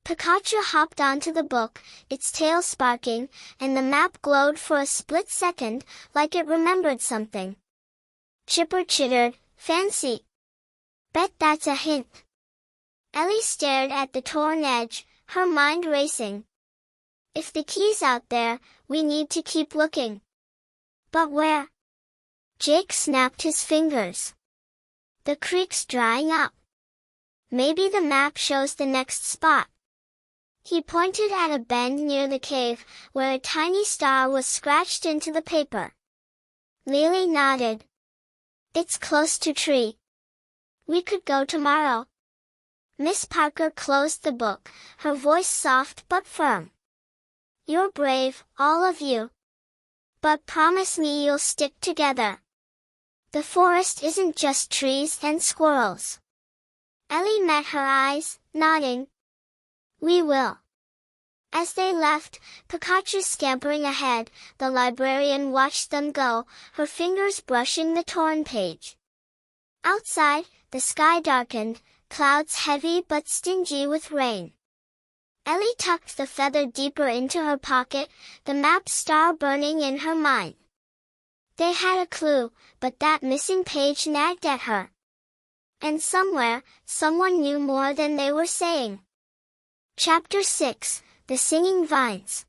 Pikachu hopped onto the book, its tail sparking, and the map glowed for a split second, like it remembered something. Chipper chittered, "Fancy. Bet that's a hint." Ellie stared at the torn edge, her mind racing. "If the key's out there, we need to keep looking." "But where?" Jake snapped his fingers. "The creek's drying up. Maybe the map shows the next spot." He pointed at a bend near the cave, where a tiny star was scratched into the paper. Lily nodded. "It's close to tree. We could go tomorrow." Miss Parker closed the book, her voice soft but firm. "You're brave, all of you. But promise me you'll stick together. The forest isn't just trees and squirrels." Ellie met her eyes, nodding. "We will." As they left, Pikachu scampering ahead, the librarian watched them go, her fingers brushing the torn page. Outside, the sky darkened, clouds heavy but stingy with rain. Ellie tucked the feather deeper into her pocket, the map star burning in her mind. They had a clue, but that missing page nagged at her. And somewhere, someone knew more than they were saying. Chapter 6, The Singing Vines.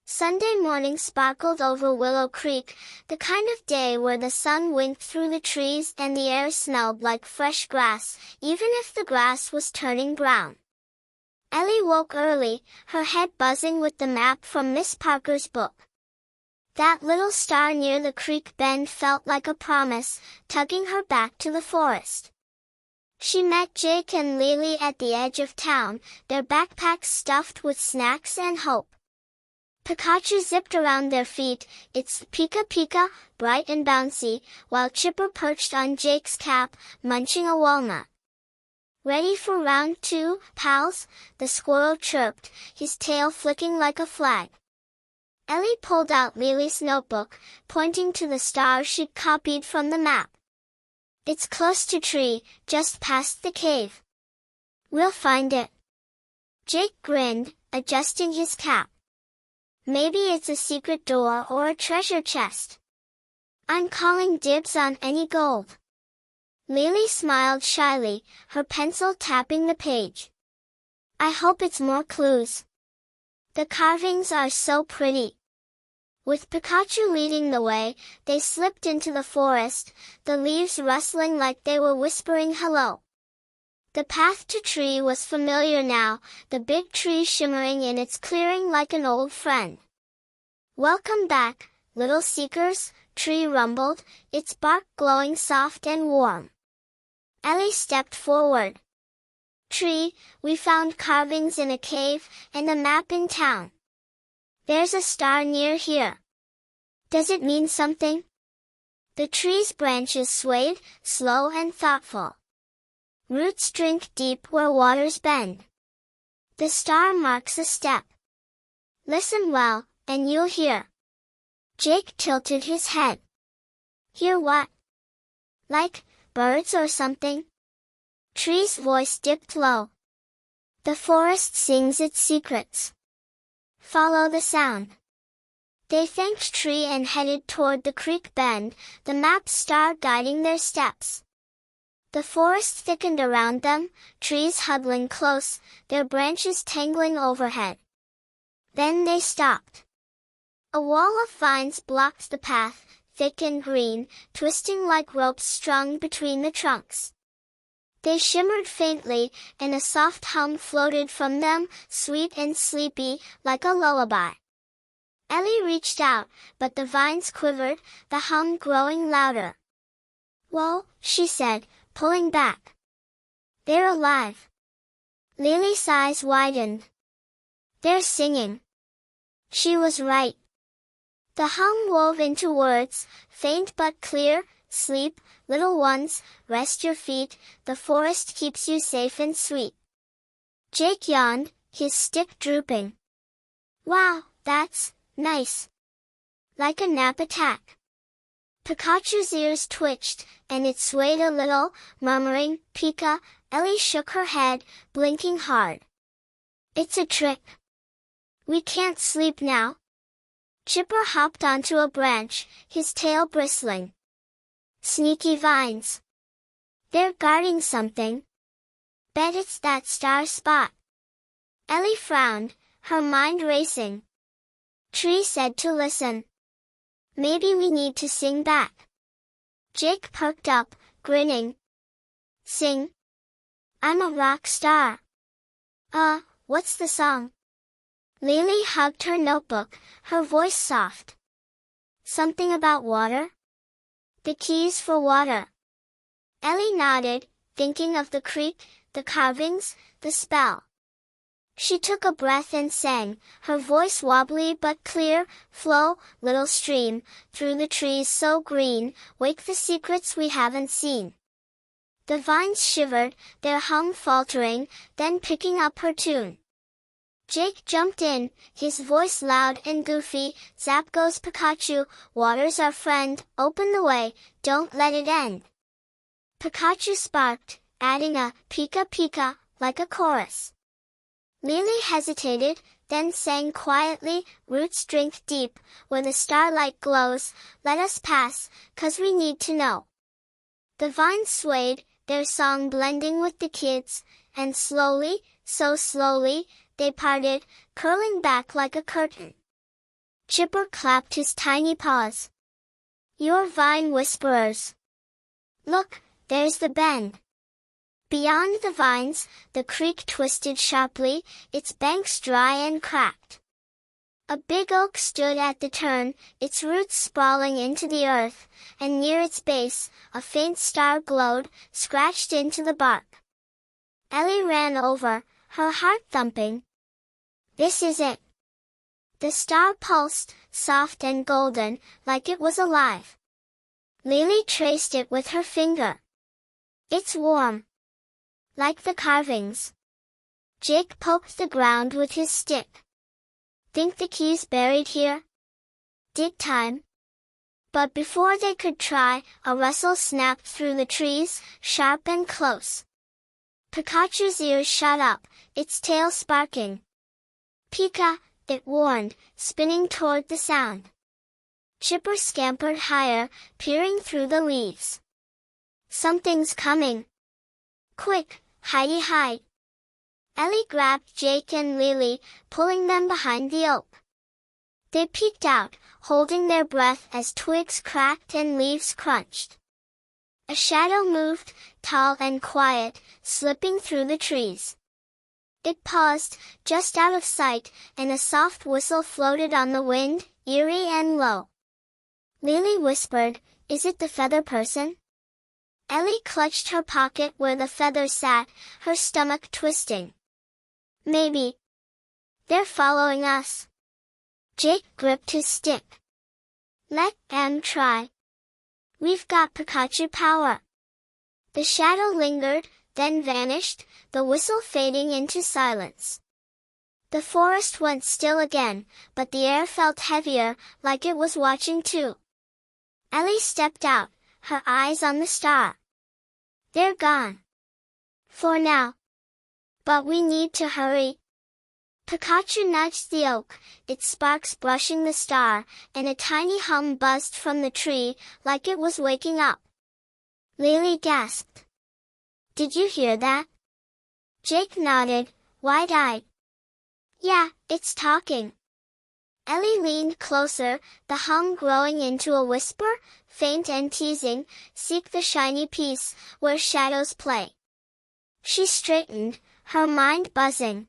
Sunday morning sparkled over Willow Creek, the kind of day where the sun winked through the trees and the air smelled like fresh grass, even if the grass was turning brown. Ellie woke early, her head buzzing with the map from Miss Parker's book. That little star near the creek bend felt like a promise, tugging her back to the forest. She met Jake and Lily at the edge of town, their backpacks stuffed with snacks and hope. Pikachu zipped around their feet, its Pika Pika, bright and bouncy, while Chipper perched on Jake's cap, munching a walnut. "Ready for round 2, pals?" the squirrel chirped, his tail flicking like a flag. Ellie pulled out Lily's notebook, pointing to the star she'd copied from the map. "It's close to tree, just past the cave." "We'll find it." Jake grinned, adjusting his cap. "Maybe it's a secret door or a treasure chest." "I'm calling dibs on any gold." Lily smiled shyly, her pencil tapping the page. "I hope it's more clues. The carvings are so pretty." With Pikachu leading the way, they slipped into the forest, the leaves rustling like they were whispering hello. The path to tree was familiar now, the big tree shimmering in its clearing like an old friend. "Welcome back, little seekers," Tree rumbled, its bark glowing soft and warm. Ellie stepped forward. "Tree, we found carvings in a cave, and a map in town. There's a star near here. Does it mean something?" The tree's branches swayed, slow and thoughtful. "Roots drink deep where waters bend. The star marks a step. Listen well, and you'll hear." Jake tilted his head. "Hear what? Like birds or something?" Tree's voice dipped low. "The forest sings its secrets. Follow the sound." They thanked Tree and headed toward the creek bend, the map star guiding their steps. The forest thickened around them, trees huddling close, their branches tangling overhead. Then they stopped. A wall of vines blocked the path, thick and green, twisting like ropes strung between the trunks. They shimmered faintly, and a soft hum floated from them, sweet and sleepy, like a lullaby. Ellie reached out, but the vines quivered, the hum growing louder. "Whoa," she said, pulling back. "They're alive." Lily's eyes widened. "They're singing." She was right. The hum wove into words, faint but clear: "Sleep, little ones, rest your feet, the forest keeps you safe and sweet." Jake yawned, his stick drooping. "Wow, that's nice. Like a nap attack." Pikachu's ears twitched, and it swayed a little, murmuring, "Pika." Ellie shook her head, blinking hard. "It's a trick. We can't sleep now." Chipper hopped onto a branch, his tail bristling. "Sneaky vines. They're guarding something. Bet it's that star spot." Ellie frowned, her mind racing. Tree said to listen. "Maybe we need to sing back." Jake perked up, grinning. "Sing? I'm a rock star." What's the song?" Lily hugged her notebook, her voice soft. "Something about water? The keys for water." Ellie nodded, thinking of the creek, the carvings, the spell. She took a breath and sang, her voice wobbly but clear. "Flow, little stream, through the trees so green, wake the secrets we haven't seen." The vines shivered, their hum faltering, then picking up her tune. Jake jumped in, his voice loud and goofy. "Zap goes Pikachu, water's our friend, open the way, don't let it end." Pikachu sparked, adding a pika pika, like a chorus. Lily hesitated, then sang quietly, roots drink deep, where the starlight glows, let us pass, 'cause we need to know. The vines swayed, their song blending with the kids, and slowly, so slowly, they parted, curling back like a curtain. Chipper clapped his tiny paws. You're vine whisperers. Look, there's the bend. Beyond the vines, the creek twisted sharply, its banks dry and cracked. A big oak stood at the turn, its roots sprawling into the earth, and near its base, a faint star glowed, scratched into the bark. Ellie ran over, her heart thumping. This is it. The star pulsed, soft and golden, like it was alive. Lily traced it with her finger. It's warm. Like the carvings. Jake poked the ground with his stick. Think the key's buried here? Dig time. But before they could try, a rustle snapped through the trees, sharp and close. Pikachu's ears shot up, its tail sparking. Pika, it warned, spinning toward the sound. Chipper scampered higher, peering through the leaves. Something's coming. Quick, hidey hide. Ellie grabbed Jake and Lily, pulling them behind the oak. They peeked out, holding their breath as twigs cracked and leaves crunched. A shadow moved, tall and quiet, slipping through the trees. It paused, just out of sight, and a soft whistle floated on the wind, eerie and low. Lily whispered, Is it the feather person? Ellie clutched her pocket where the feather sat, her stomach twisting. Maybe. They're following us. Jake gripped his stick. Let them try. We've got Pikachu power. The shadow lingered, then vanished, the whistle fading into silence. The forest went still again, but the air felt heavier, like it was watching too. Ellie stepped out, her eyes on the star. They're gone. For now. But we need to hurry. Pikachu nudged the oak, its sparks brushing the star, and a tiny hum buzzed from the tree, like it was waking up. Lily gasped. Did you hear that? Jake nodded, wide-eyed. Yeah, it's talking. Ellie leaned closer, the hum growing into a whisper, faint and teasing, seek the shiny piece, where shadows play. She straightened, her mind buzzing.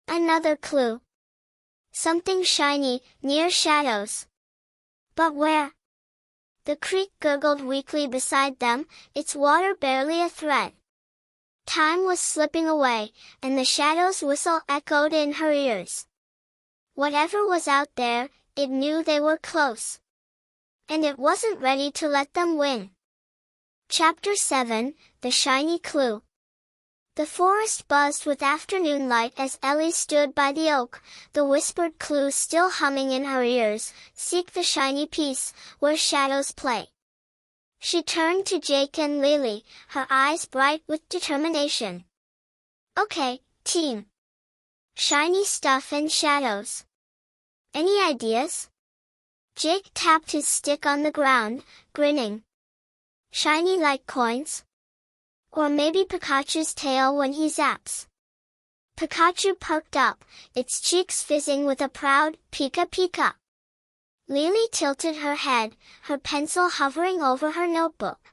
Another clue. Something shiny, near shadows. But where? The creek gurgled weakly beside them, its water barely a thread. Time was slipping away, and the shadow's whistle echoed in her ears. Whatever was out there, it knew they were close. And it wasn't ready to let them win. Chapter 7, The Shiny Clue. The forest buzzed with afternoon light as Ellie stood by the oak, the whispered clue still humming in her ears, seek the shiny piece, where shadows play. She turned to Jake and Lily, her eyes bright with determination. Okay, team. Shiny stuff and shadows. Any ideas? Jake tapped his stick on the ground, grinning. Shiny like coins? Or maybe Pikachu's tail when he zaps. Pikachu perked up, its cheeks fizzing with a proud, Pika Pika. Lily tilted her head, her pencil hovering over her notebook.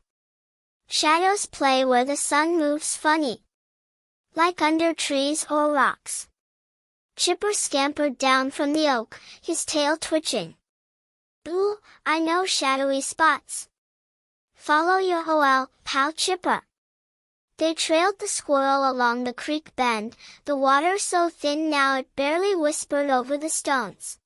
Shadows play where the sun moves funny. Like under trees or rocks. Chipper scampered down from the oak, his tail twitching. Ooh, I know shadowy spots. Follow your pal Chipper. They trailed the squirrel along the creek bend, the water so thin now it barely whispered over the stones.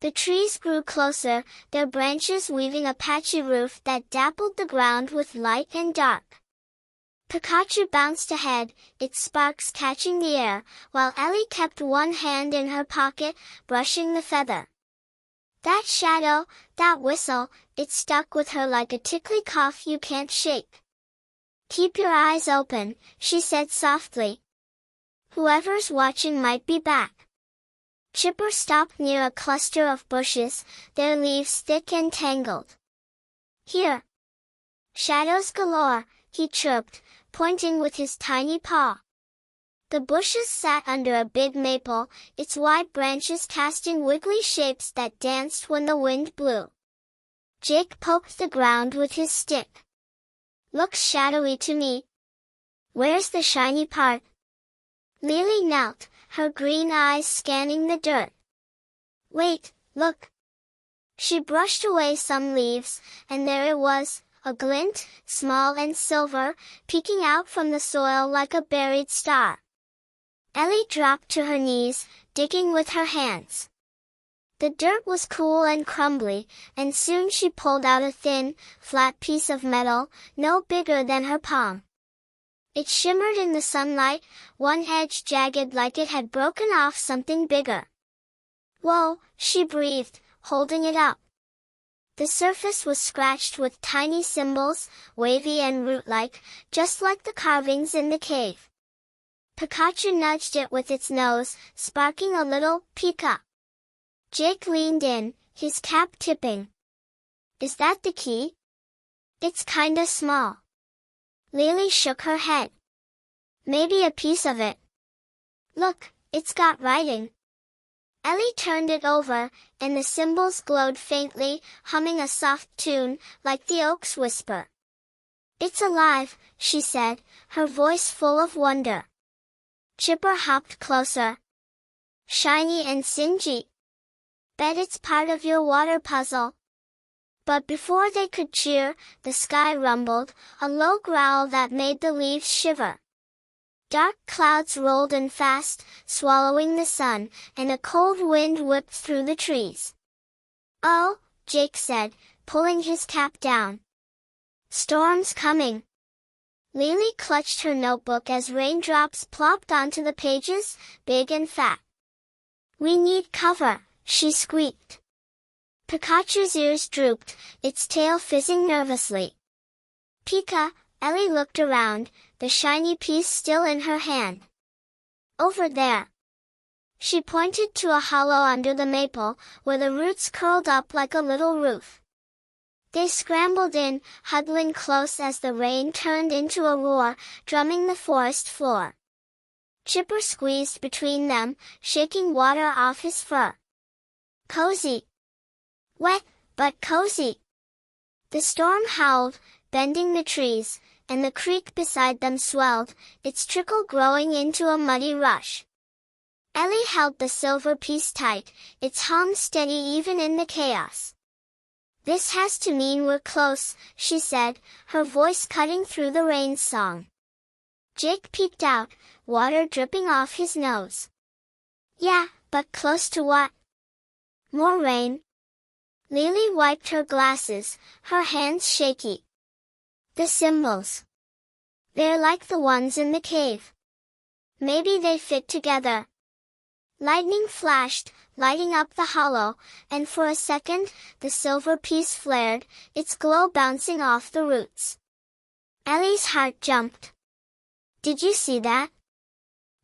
The trees grew closer, their branches weaving a patchy roof that dappled the ground with light and dark. Pikachu bounced ahead, its sparks catching the air, while Ellie kept one hand in her pocket, brushing the feather. That shadow, that whistle, it stuck with her like a tickly cough you can't shake. Keep your eyes open, she said softly. Whoever's watching might be back. Chipper stopped near a cluster of bushes, their leaves thick and tangled. Here. Shadows galore, he chirped, pointing with his tiny paw. The bushes sat under a big maple, its wide branches casting wiggly shapes that danced when the wind blew. Jake poked the ground with his stick. Looks shadowy to me. Where's the shiny part? Lily knelt, her green eyes scanning the dirt. Wait, look. She brushed away some leaves, and there it was, a glint, small and silver, peeking out from the soil like a buried star. Ellie dropped to her knees, digging with her hands. The dirt was cool and crumbly, and soon she pulled out a thin, flat piece of metal, no bigger than her palm. It shimmered in the sunlight, one edge jagged like it had broken off something bigger. Whoa, she breathed, holding it up. The surface was scratched with tiny symbols, wavy and root-like, just like the carvings in the cave. Pikachu nudged it with its nose, sparking a little Pika. Jake leaned in, his cap tipping. Is that the key? It's kinda small. Lily shook her head. Maybe a piece of it. Look, it's got writing. Ellie turned it over, and the symbols glowed faintly, humming a soft tune, like the oak's whisper. It's alive, she said, her voice full of wonder. Chipper hopped closer. Shiny and singy. Bet it's part of your water puzzle. But before they could cheer, the sky rumbled, a low growl that made the leaves shiver. Dark clouds rolled in fast, swallowing the sun, and a cold wind whipped through the trees. Oh, Jake said, pulling his cap down. Storm's coming. Lily clutched her notebook as raindrops plopped onto the pages, big and fat. We need cover, she squeaked. Pikachu's ears drooped, its tail fizzing nervously. Pika, Ellie looked around, the shiny piece still in her hand. Over there. She pointed to a hollow under the maple, where the roots curled up like a little roof. They scrambled in, huddling close as the rain turned into a roar, drumming the forest floor. Chipper squeezed between them, shaking water off his fur. Cozy. Wet, but cozy. The storm howled, bending the trees, and the creek beside them swelled, its trickle growing into a muddy rush. Ellie held the silver piece tight, its hum steady even in the chaos. This has to mean we're close, she said, her voice cutting through the rain song. Jake peeked out, water dripping off his nose. Yeah, but close to what? More rain. Lily wiped her glasses, her hands shaky. The symbols. They're like the ones in the cave. Maybe they fit together. Lightning flashed, lighting up the hollow, and for a second, the silver piece flared, its glow bouncing off the roots. Ellie's heart jumped. Did you see that?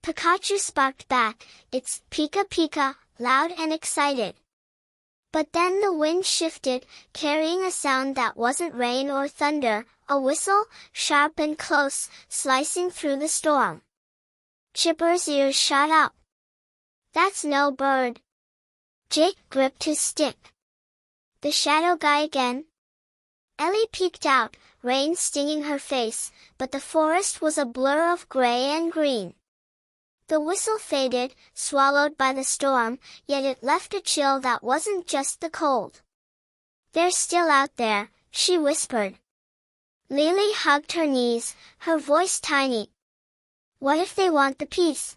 Pikachu sparked back, its Pika Pika, loud and excited. But then the wind shifted, carrying a sound that wasn't rain or thunder, a whistle, sharp and close, slicing through the storm. Chipper's ears shot up. That's no bird. Jake gripped his stick. The shadow guy again? Ellie peeked out, rain stinging her face, but the forest was a blur of gray and green. The whistle faded, swallowed by the storm, yet it left a chill that wasn't just the cold. They're still out there, she whispered. Lily hugged her knees, her voice tiny. What if they want the piece?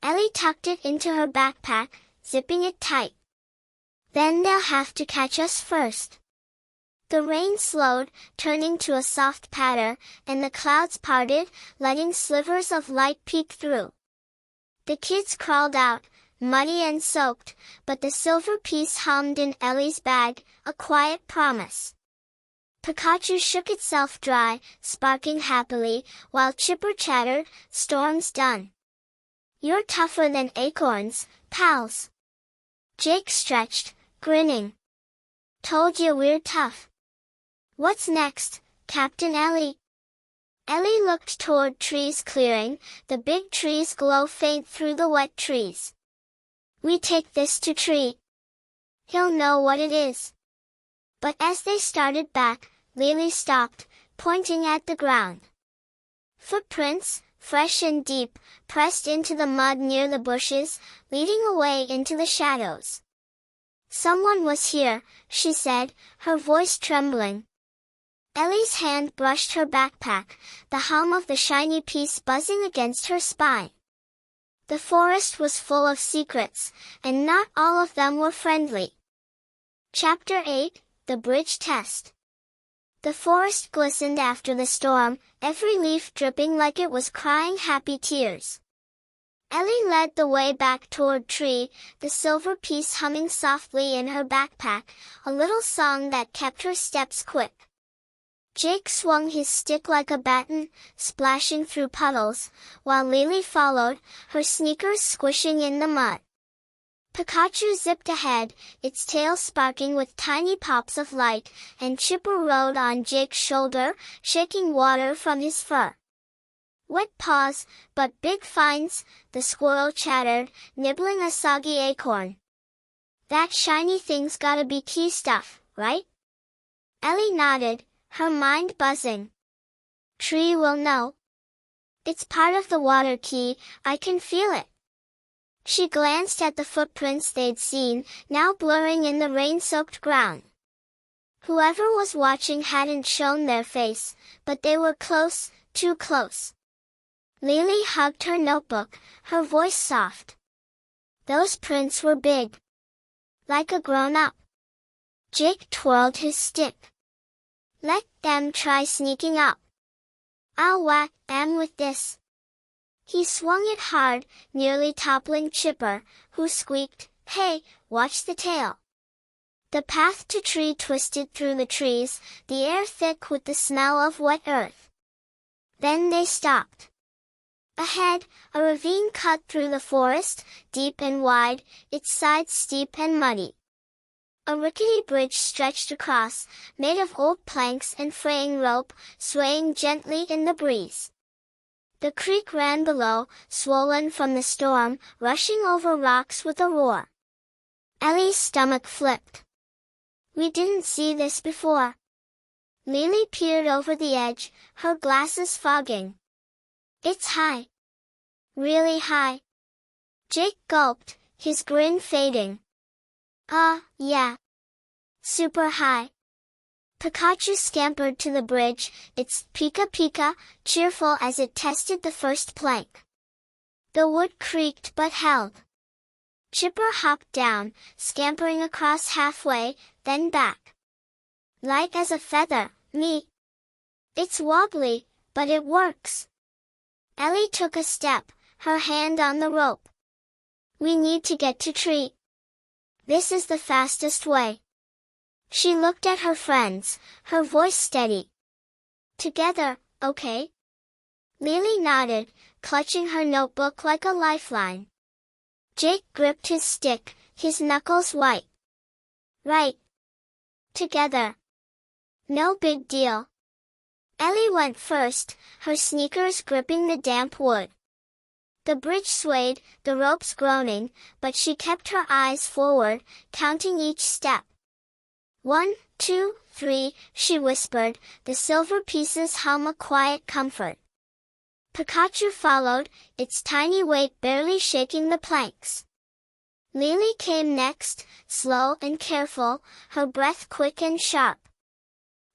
Ellie tucked it into her backpack, zipping it tight. Then they'll have to catch us first. The rain slowed, turning to a soft patter, and the clouds parted, letting slivers of light peek through. The kids crawled out, muddy and soaked, but the silver piece hummed in Ellie's bag, a quiet promise. Pikachu shook itself dry, sparking happily, while Chipper chattered, "Storm's done. You're tougher than acorns, pals." Jake stretched, grinning. "Told you we're tough." "What's next, Captain Ellie?" Ellie looked toward trees clearing, the big trees glow faint through the wet trees. "We take this to Tree. He'll know what it is." But as they started back, Lily stopped, pointing at the ground. Footprints, fresh and deep, pressed into the mud near the bushes, leading away into the shadows. "Someone was here," she said, her voice trembling. Ellie's hand brushed her backpack, the hum of the shiny piece buzzing against her spine. The forest was full of secrets, and not all of them were friendly. Chapter 8, The Bridge Test. The forest glistened after the storm, every leaf dripping like it was crying happy tears. Ellie led the way back toward Tree, the silver piece humming softly in her backpack, a little song that kept her steps quick. Jake swung his stick like a baton, splashing through puddles, while Lily followed, her sneakers squishing in the mud. Pikachu zipped ahead, its tail sparking with tiny pops of light, and Chipper rode on Jake's shoulder, shaking water from his fur. "Wet paws, but big finds," the squirrel chattered, nibbling a soggy acorn. "That shiny thing's gotta be key stuff, right?" Ellie nodded, her mind buzzing. "Tree will know. It's part of the water key, I can feel it." She glanced at the footprints they'd seen, now blurring in the rain-soaked ground. Whoever was watching hadn't shown their face, but they were close, too close. Lily hugged her notebook, her voice soft. "Those prints were big. Like a grown-up." Jake twirled his stick. "Let them try sneaking up. I'll whack them with this." He swung it hard, nearly toppling Chipper, who squeaked, "Hey, watch the tail." The path to Tree twisted through the trees, the air thick with the smell of wet earth. Then they stopped. Ahead, a ravine cut through the forest, deep and wide, its sides steep and muddy. A rickety bridge stretched across, made of old planks and fraying rope, swaying gently in the breeze. The creek ran below, swollen from the storm, rushing over rocks with a roar. Ellie's stomach flipped. "We didn't see this before." Lily peered over the edge, her glasses fogging. "It's high. Really high." Jake gulped, his grin fading. Yeah. Super high." Pikachu scampered to the bridge, its pika-pika, cheerful as it tested the first plank. The wood creaked but held. Chipper hopped down, scampering across halfway, then back. "Light as a feather, me." "It's wobbly, but it works." Ellie took a step, her hand on the rope. "We need to get to Tree. This is the fastest way." She looked at her friends, her voice steady. "Together, okay?" Lily nodded, clutching her notebook like a lifeline. Jake gripped his stick, his knuckles white. "Right. Together. No big deal." Ellie went first, her sneakers gripping the damp wood. The bridge swayed, the ropes groaning, but she kept her eyes forward, counting each step. 1, 2, 3, she whispered, the silver pieces hum a quiet comfort. Pikachu followed, its tiny weight barely shaking the planks. Lily came next, slow and careful, her breath quick and sharp.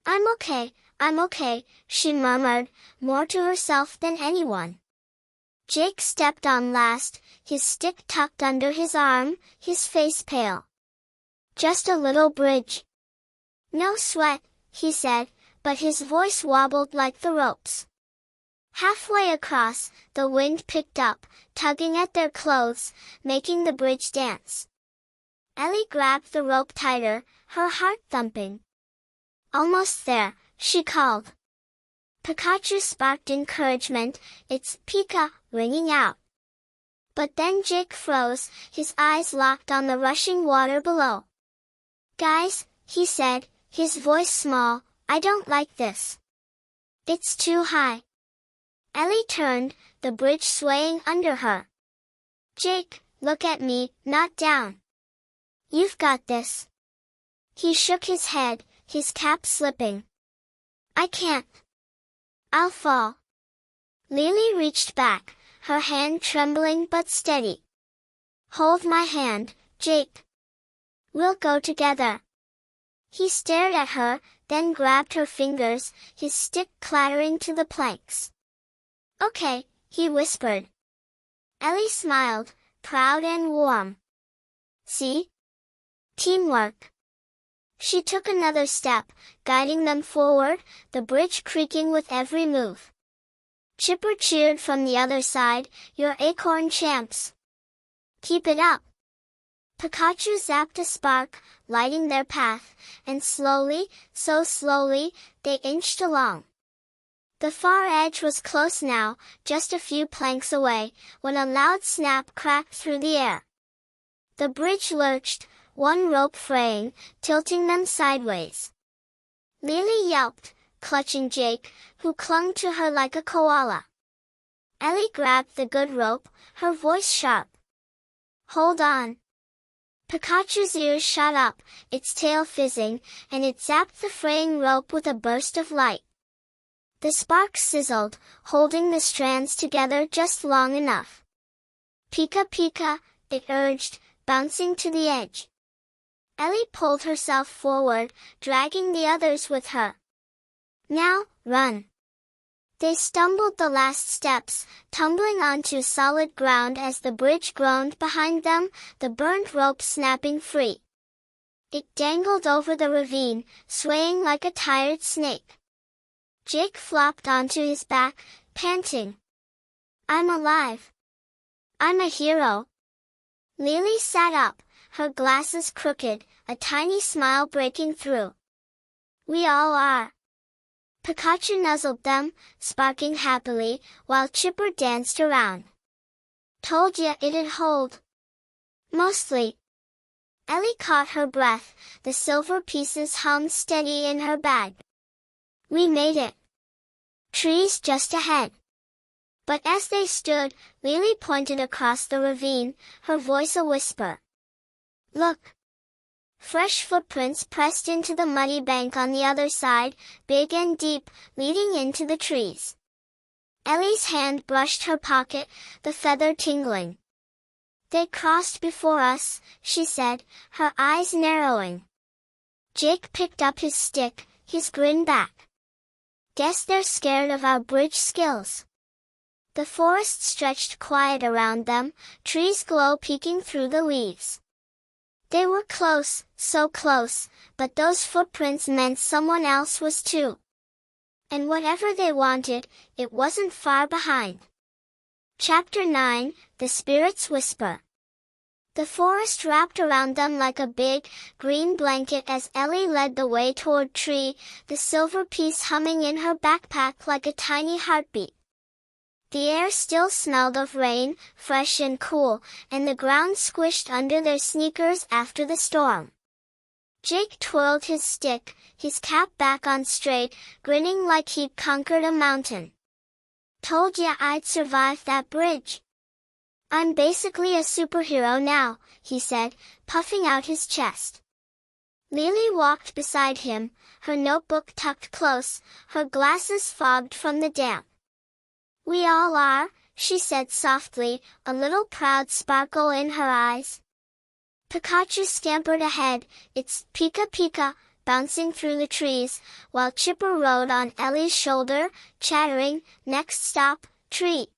I'm okay, she murmured, more to herself than anyone. Jake stepped on last, his stick tucked under his arm, his face pale. "Just a little bridge." "No sweat," he said, but his voice wobbled like the ropes. Halfway across, the wind picked up, tugging at their clothes, making the bridge dance. Ellie grabbed the rope tighter, her heart thumping. Almost there, she called. Pikachu sparked encouragement, its Pika ringing out. But then Jake froze, his eyes locked on the rushing water below. Guys, he said, his voice small, I don't like this. It's too high. Ellie turned, the bridge swaying under her. Jake, look at me, not down. You've got this. He shook his head, his cap slipping. I can't. I'll fall. Lily reached back, her hand trembling but steady. Hold my hand, Jake. We'll go together. He stared at her, then grabbed her fingers, his stick clattering to the planks. Okay, he whispered. Ellie smiled, proud and warm. See? Teamwork. She took another step, guiding them forward, the bridge creaking with every move. Chipper cheered from the other side, "You're acorn champs. Keep it up." Pikachu zapped a spark, lighting their path, and slowly, so slowly, they inched along. The far edge was close now, just a few planks away, when a loud snap cracked through the air. The bridge lurched, one rope fraying, tilting them sideways. Lily yelped, clutching Jake, who clung to her like a koala. Ellie grabbed the good rope, her voice sharp. Hold on. Pikachu's ears shot up, its tail fizzing, and it zapped the fraying rope with a burst of light. The sparks sizzled, holding the strands together just long enough. Pika Pika, it urged, bouncing to the edge. Ellie pulled herself forward, dragging the others with her. Now, run. They stumbled the last steps, tumbling onto solid ground as the bridge groaned behind them, the burnt rope snapping free. It dangled over the ravine, swaying like a tired snake. Jake flopped onto his back, panting. I'm alive. I'm a hero. Lily sat up, her glasses crooked, a tiny smile breaking through. We all are. Pikachu nuzzled them, sparking happily, while Chipper danced around. Told ya it'd hold. Mostly. Ellie caught her breath, the silver pieces hummed steady in her bag. We made it. Trees just ahead. But as they stood, Lily pointed across the ravine, her voice a whisper. Look! Fresh footprints pressed into the muddy bank on the other side, big and deep, leading into the trees. Ellie's hand brushed her pocket, the feather tingling. They crossed before us, she said, her eyes narrowing. Jake picked up his stick, his grin back. Guess they're scared of our bridge skills. The forest stretched quiet around them, trees glow peeking through the leaves. They were close, so close, but those footprints meant someone else was too. And whatever they wanted, it wasn't far behind. Chapter 9, The Spirit's Whisper. The forest wrapped around them like a big, green blanket as Ellie led the way toward Tree, the silver piece humming in her backpack like a tiny heartbeat. The air still smelled of rain, fresh and cool, and the ground squished under their sneakers after the storm. Jake twirled his stick, his cap back on straight, grinning like he'd conquered a mountain. Told ya I'd survive that bridge. I'm basically a superhero now, he said, puffing out his chest. Lily walked beside him, her notebook tucked close, her glasses fogged from the damp. We all are, she said softly, a little proud sparkle in her eyes. Pikachu scampered ahead, its Pika Pika bouncing through the trees, while Chipper rode on Ellie's shoulder, chattering, next stop, Tree.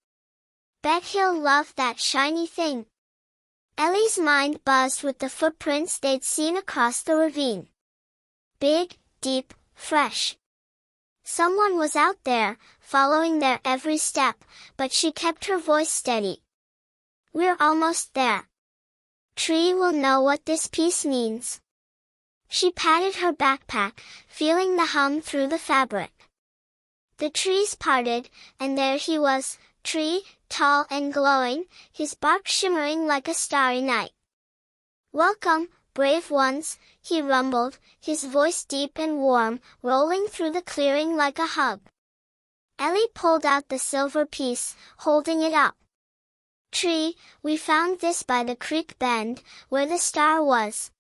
Bet he'll love that shiny thing. Ellie's mind buzzed with the footprints they'd seen across the ravine. Big, deep, fresh. Someone was out there, following their every step, but she kept her voice steady. We're almost there. Tree will know what this piece means. She patted her backpack, feeling the hum through the fabric. The trees parted, and there he was, Tree, tall and glowing, his bark shimmering like a starry night. "Welcome, brave ones," he rumbled, his voice deep and warm, rolling through the clearing like a hug. Ellie pulled out the silver piece, holding it up. "Tree, we found this by the creek bend, where the star was.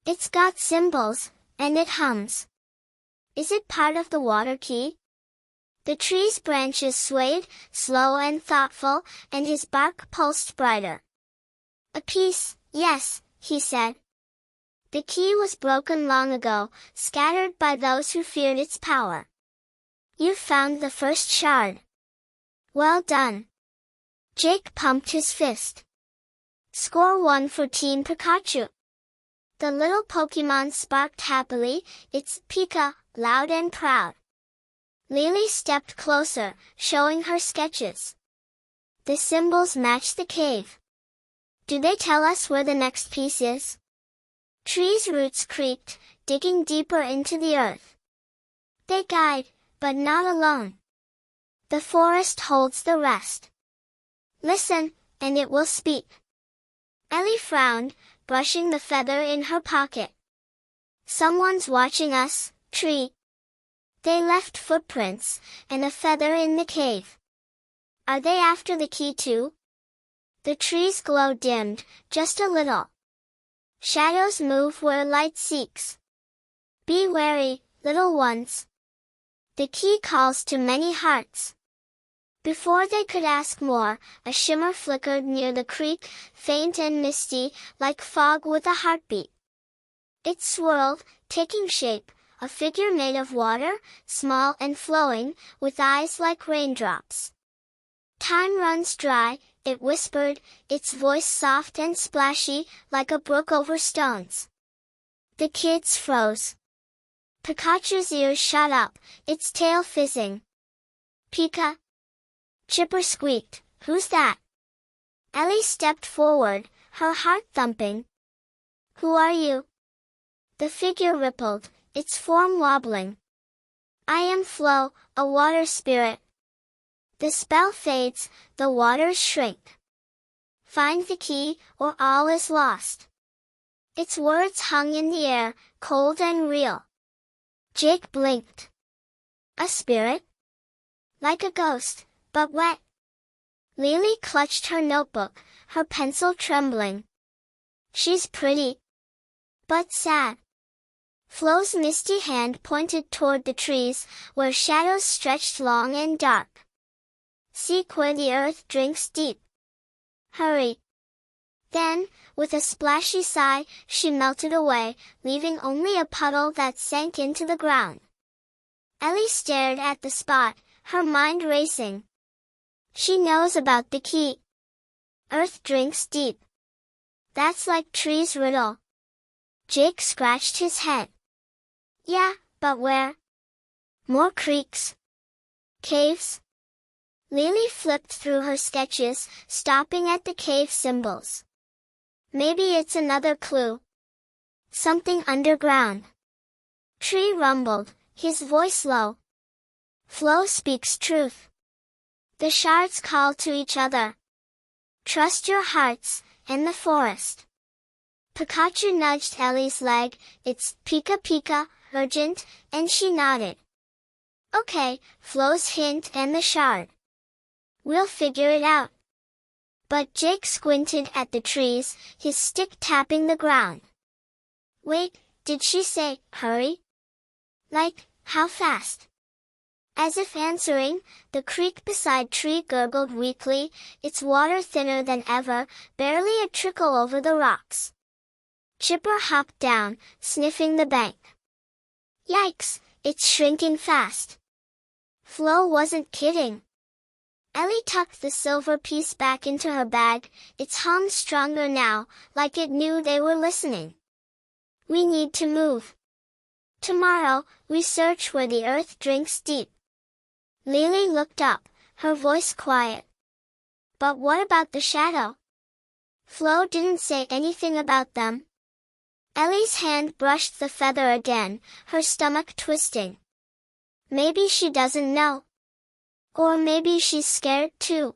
It's got symbols, and it hums. Is it part of the water key?" The tree's branches swayed, slow and thoughtful, and his bark pulsed brighter. "A piece, yes," he said. "The key was broken long ago, scattered by those who feared its power. You've found the first shard. Well done." Jake pumped his fist. "Score 1 for Team Pikachu." The little Pokemon sparked happily, its Pika, loud and proud. Lily stepped closer, showing her sketches. The symbols match the cave. Do they tell us where the next piece is? Tree's roots creaked, digging deeper into the earth. They guide, but not alone. The forest holds the rest. Listen, and it will speak. Ellie frowned, brushing the feather in her pocket. Someone's watching us, Tree. They left footprints, and a feather in the cave. Are they after the key too? The tree's glow dimmed, just a little. Shadows move where light seeks. Be wary, little ones. The key calls to many hearts. Before they could ask more, a shimmer flickered near the creek, faint and misty, like fog with a heartbeat. It swirled, taking shape, a figure made of water, small and flowing, with eyes like raindrops. "Time runs dry," it whispered, its voice soft and splashy, like a brook over stones. The kids froze. Pikachu's ears shot up, its tail fizzing. "Pika!" Chipper squeaked, "Who's that?" Ellie stepped forward, her heart thumping. "Who are you?" The figure rippled, its form wobbling. "I am Flo, a water spirit." The spell fades, the waters shrink. "Find the key, or all is lost." Its words hung in the air, cold and real. Jake blinked. A spirit? Like a ghost, but wet. Lily clutched her notebook, her pencil trembling. "She's pretty, but sad." Flo's misty hand pointed toward the trees, where shadows stretched long and dark. "Seek where the earth drinks deep. Hurry." Then, with a splashy sigh, she melted away, leaving only a puddle that sank into the ground. Ellie stared at the spot, her mind racing. She knows about the key. Earth drinks deep. That's like Tree's riddle. Jake scratched his head. Yeah, but where? More creeks. Caves? Lily flipped through her sketches, stopping at the cave symbols. Maybe it's another clue. Something underground. Tree rumbled, his voice low. Flo speaks truth. The shards call to each other. Trust your hearts, and the forest. Pikachu nudged Ellie's leg, it's Pika Pika, urgent, and she nodded. Okay, Flo's hint and the shard. We'll figure it out. But Jake squinted at the trees, his stick tapping the ground. Wait, did she say, hurry? Like, how fast? As if answering, the creek beside Tree gurgled weakly, its water thinner than ever, barely a trickle over the rocks. Chipper hopped down, sniffing the bank. Yikes, it's shrinking fast. Flo wasn't kidding. Ellie tucked the silver piece back into her bag, its hum stronger now, like it knew they were listening. We need to move. Tomorrow, we search where the earth drinks deep. Lily looked up, her voice quiet. But what about the shadow? Flo didn't say anything about them. Ellie's hand brushed the feather again, her stomach twisting. Maybe she doesn't know. Or maybe she's scared too.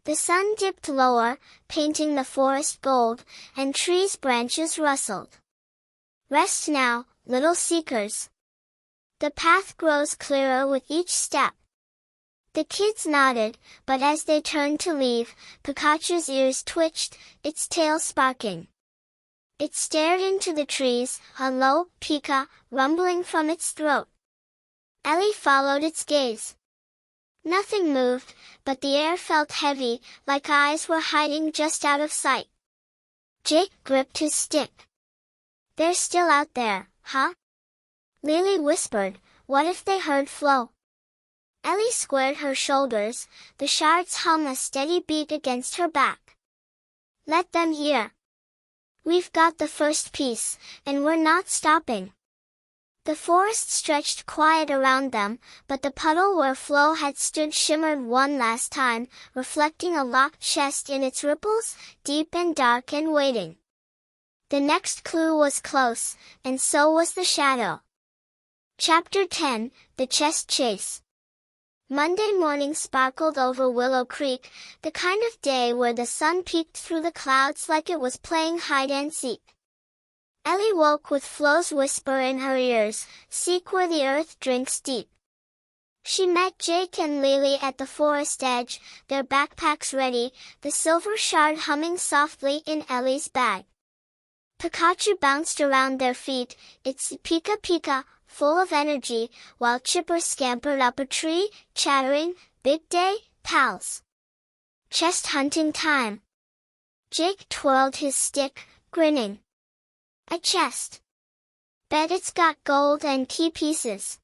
The sun dipped lower, painting the forest gold, and trees' branches rustled. Rest now, little seekers. The path grows clearer with each step. The kids nodded, but as they turned to leave, Pikachu's ears twitched, its tail sparking. It stared into the trees, a low Pika rumbling from its throat. Ellie followed its gaze. Nothing moved, but the air felt heavy, like eyes were hiding just out of sight. Jake gripped his stick. They're still out there, huh? Lily whispered, what if they heard Flo? Ellie squared her shoulders, the shards hum a steady beat against her back. Let them hear. We've got the first piece, and we're not stopping. The forest stretched quiet around them, but the puddle where Flo had stood shimmered one last time, reflecting a locked chest in its ripples, deep and dark and waiting. The next clue was close, and so was the shadow. Chapter 10, The Chest Chase. Monday morning sparkled over Willow Creek, the kind of day where the sun peeked through the clouds like it was playing hide-and-seek. Ellie woke with Flo's whisper in her ears, seek where the earth drinks deep. She met Jake and Lily at the forest edge, their backpacks ready, the silver shard humming softly in Ellie's bag. Pikachu bounced around their feet, its Pika Pika, full of energy, while Chipper scampered up a tree, chattering, big day, pals. Chest hunting time. Jake twirled his stick, grinning. A chest. Bet it's got gold and key pieces.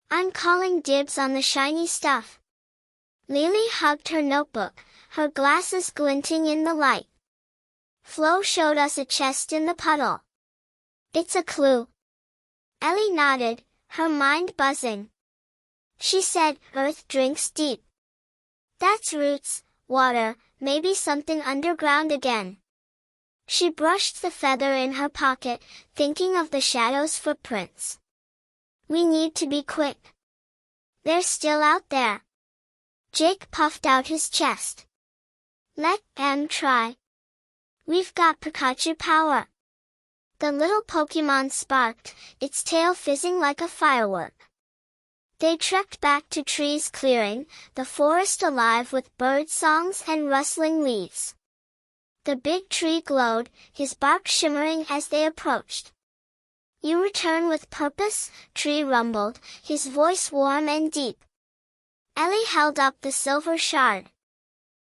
I'm calling dibs on the shiny stuff. Lily hugged her notebook, her glasses glinting in the light. Flo showed us a chest in the puddle. It's a clue. Ellie nodded, her mind buzzing. She said, Earth drinks deep. That's roots, water, maybe something underground again. She brushed the feather in her pocket, thinking of the shadow's footprints. We need to be quick. They're still out there. Jake puffed out his chest. Let them try. We've got Pikachu power. The little Pokemon sparked, its tail fizzing like a firework. They trekked back to Tree's clearing, the forest alive with bird songs and rustling leaves. The big tree glowed, his bark shimmering as they approached. You return with purpose, Tree rumbled, his voice warm and deep. Ellie held up the silver shard.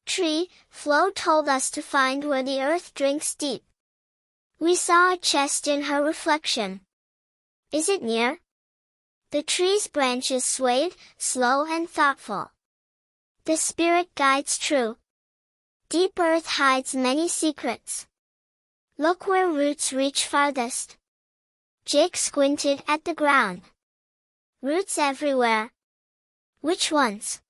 Tree, Flo told us to find where the earth drinks deep. We saw a chest in her reflection. Is it near? The tree's branches swayed, slow and thoughtful. The spirit guides true. Deep earth hides many secrets. Look where roots reach farthest. Jake squinted at the ground. Roots everywhere. Which ones?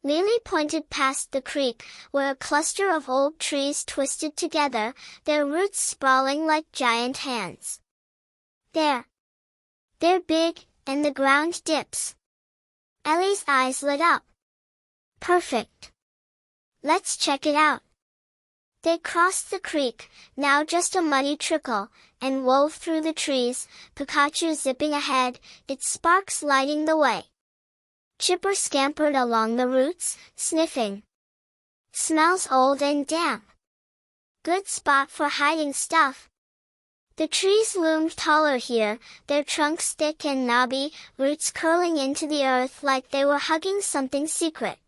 Lily pointed past the creek, where a cluster of old trees twisted together, their roots sprawling like giant hands. There. They're big, and the ground dips. Ellie's eyes lit up. Perfect. Let's check it out. They crossed the creek, now just a muddy trickle, and wove through the trees, Pikachu zipping ahead, its sparks lighting the way. Chipper scampered along the roots, sniffing. Smells old and damp. Good spot for hiding stuff. The trees loomed taller here, their trunks thick and knobby, roots curling into the earth like they were hugging something secret.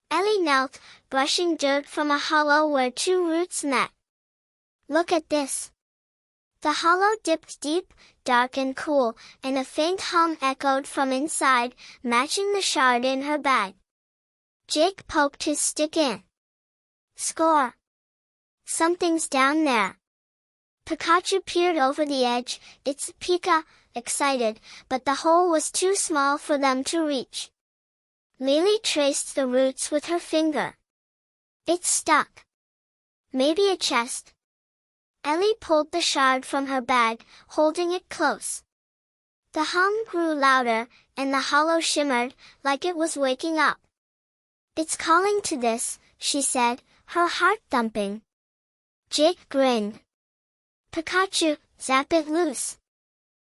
Ellie knelt, brushing dirt from a hollow where two roots met. Look at this. The hollow dipped deep, dark and cool, and a faint hum echoed from inside, matching the shard in her bag. Jake poked his stick in. Score! Something's down there. Pikachu peered over the edge, its Pika, excited, but the hole was too small for them to reach. Lily traced the roots with her finger. It's stuck. Maybe a chest. Ellie pulled the shard from her bag, holding it close. The hum grew louder, and the hollow shimmered, like it was waking up. "It's calling to this," she said, her heart thumping. Jake grinned. "Pikachu, zap it loose."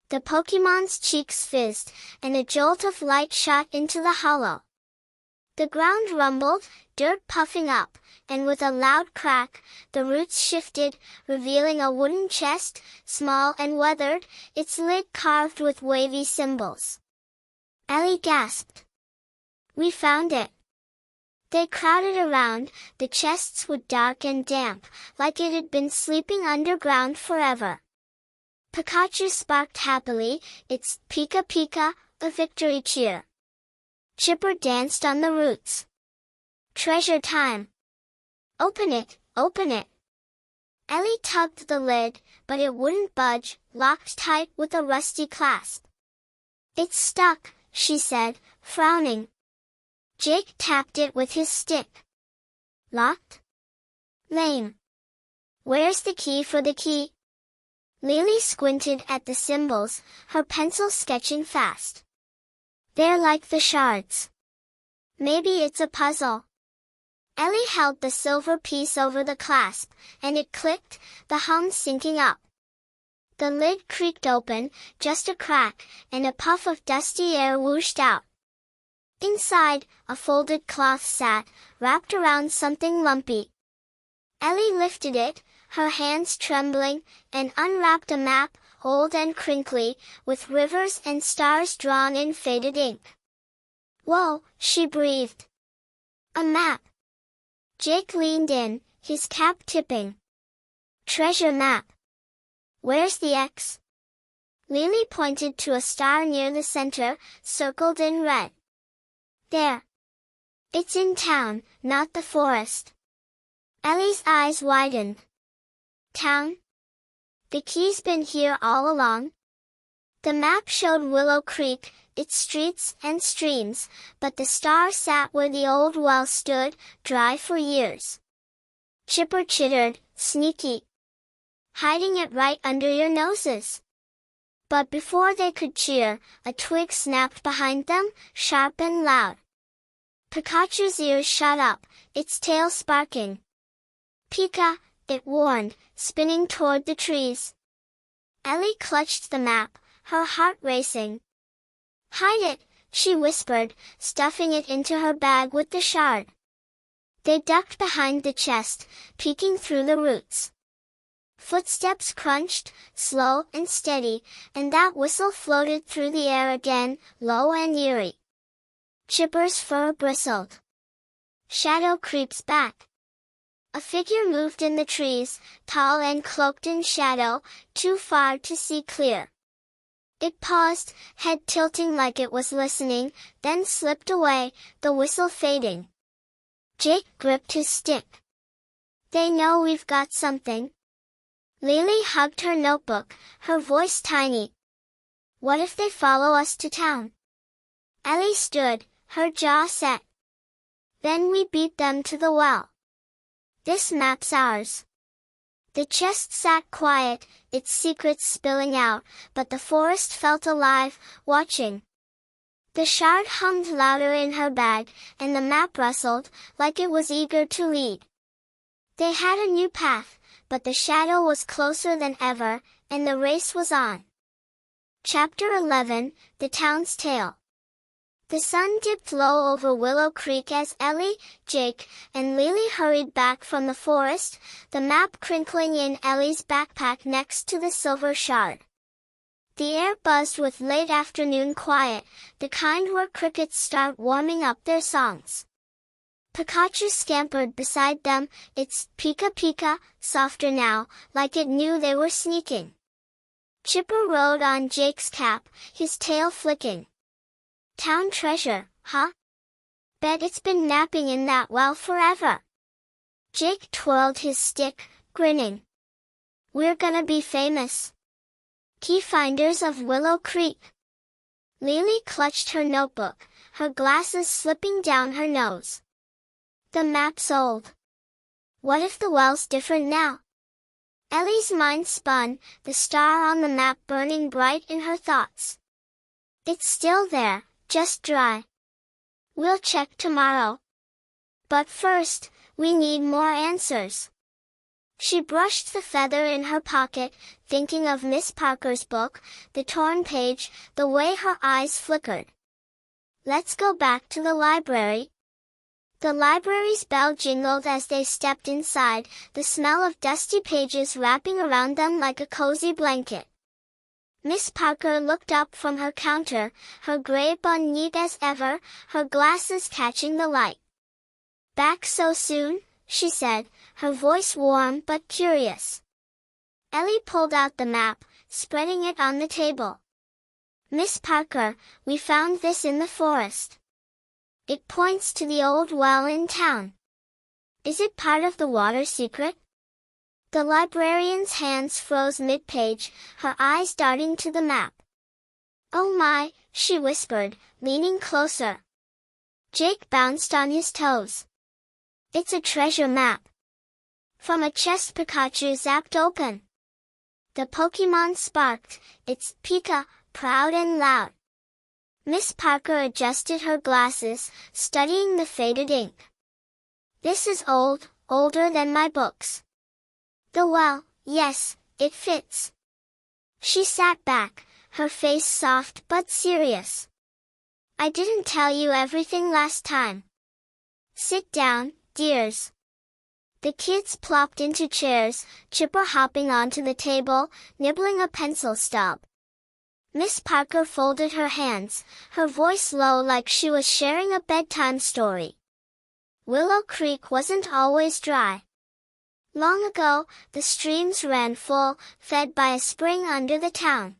The Pokemon's cheeks fizzed, and a jolt of light shot into the hollow. The ground rumbled, dirt puffing up, and with a loud crack, the roots shifted, revealing a wooden chest, small and weathered, its lid carved with wavy symbols. Ellie gasped. "We found it." They crowded around, the chest's wood dark and damp, like it had been sleeping underground forever. Pikachu sparked happily, its Pika Pika, a victory cheer. Chipper danced on the roots. "Treasure time! Open it, open it!" Ellie tugged the lid, but it wouldn't budge, locked tight with a rusty clasp. "It's stuck," she said, frowning. Jake tapped it with his stick. "Locked? Lame. Where's the key for the key?" Lily squinted at the symbols, her pencil sketching fast. "They're like the shards. Maybe it's a puzzle." Ellie held the silver piece over the clasp, and it clicked, the hum syncing up. The lid creaked open, just a crack, and a puff of dusty air whooshed out. Inside, a folded cloth sat, wrapped around something lumpy. Ellie lifted it, her hands trembling, and unwrapped a map, old and crinkly, with rivers and stars drawn in faded ink. "Whoa," she breathed. "A map!" Jake leaned in, his cap tipping. "Treasure map. Where's the X?" Lily pointed to a star near the center, circled in red. "There. It's in town, not the forest." Ellie's eyes widened. "Town? The key's been here all along?" The map showed Willow Creek, its streets and streams, but the star sat where the old well stood, dry for years. Chipper chittered, "Sneaky. Hiding it right under your noses." But before they could cheer, a twig snapped behind them, sharp and loud. Pikachu's ears shot up, its tail sparking. "Pika," it warned, spinning toward the trees. Ellie clutched the map, her heart racing. "Hide it," she whispered, stuffing it into her bag with the shard. They ducked behind the chest, peeking through the roots. Footsteps crunched, slow and steady, and that whistle floated through the air again, low and eerie. Chipper's fur bristled. "Shadow creeps back." A figure moved in the trees, tall and cloaked in shadow, too far to see clear. It paused, head tilting like it was listening, then slipped away, the whistle fading. Jake gripped his stick. "They know we've got something." Lily hugged her notebook, her voice tiny. "What if they follow us to town?" Ellie stood, her jaw set. "Then we beat them to the well. This map's ours." The chest sat quiet, its secrets spilling out, but the forest felt alive, watching. The shard hummed louder in her bag, and the map rustled, like it was eager to lead. They had a new path, but the shadow was closer than ever, and the race was on. Chapter 11, The Town's Tale. The sun dipped low over Willow Creek as Ellie, Jake, and Lily hurried back from the forest, the map crinkling in Ellie's backpack next to the silver shard. The air buzzed with late afternoon quiet, the kind where crickets start warming up their songs. Pikachu scampered beside them, its Pika Pika, softer now, like it knew they were sneaking. Chipper rode on Jake's cap, his tail flicking. "Town treasure, huh? Bet it's been napping in that well forever." Jake twirled his stick, grinning. "We're gonna be famous. Key finders of Willow Creek." Lily clutched her notebook, her glasses slipping down her nose. "The map's old. What if the well's different now?" Ellie's mind spun, the star on the map burning bright in her thoughts. It's still there, just dry. We'll check tomorrow. But first, we need more answers. She brushed the feather in her pocket, thinking of Miss Parker's book, the torn page, the way her eyes flickered. Let's go back to the library. The library's bell jingled as they stepped inside, the smell of dusty pages wrapping around them like a cozy blanket. Miss Parker looked up from her counter, her gray bun neat as ever, her glasses catching the light. Back so soon? She said, her voice warm but curious. Ellie pulled out the map, spreading it on the table. Miss Parker, we found this in the forest. It points to the old well in town. Is it part of the water secret? The librarian's hands froze mid-page, her eyes darting to the map. Oh my, she whispered, leaning closer. Jake bounced on his toes. It's a treasure map. From a chest Pikachu zapped open. The Pokémon sparked, its Pika, proud and loud. Miss Parker adjusted her glasses, studying the faded ink. This is old, older than my books. The well, yes, it fits. She sat back, her face soft but serious. I didn't tell you everything last time. Sit down, dears. The kids plopped into chairs, Chipper hopping onto the table, nibbling a pencil stub. Miss Parker folded her hands, her voice low like she was sharing a bedtime story. Willow Creek wasn't always dry. Long ago, the streams ran full, fed by a spring under the town.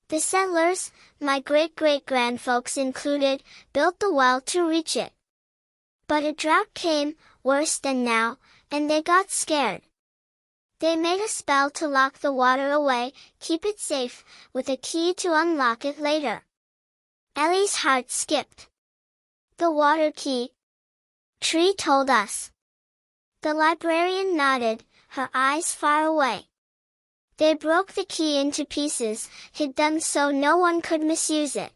The settlers, my great-great-grandfolks included, built the well to reach it. But a drought came, worse than now, and they got scared. They made a spell to lock the water away, keep it safe, with a key to unlock it later. Ellie's heart skipped. The water key. Tree told us. The librarian nodded, her eyes far away. They broke the key into pieces, hid them so no one could misuse it.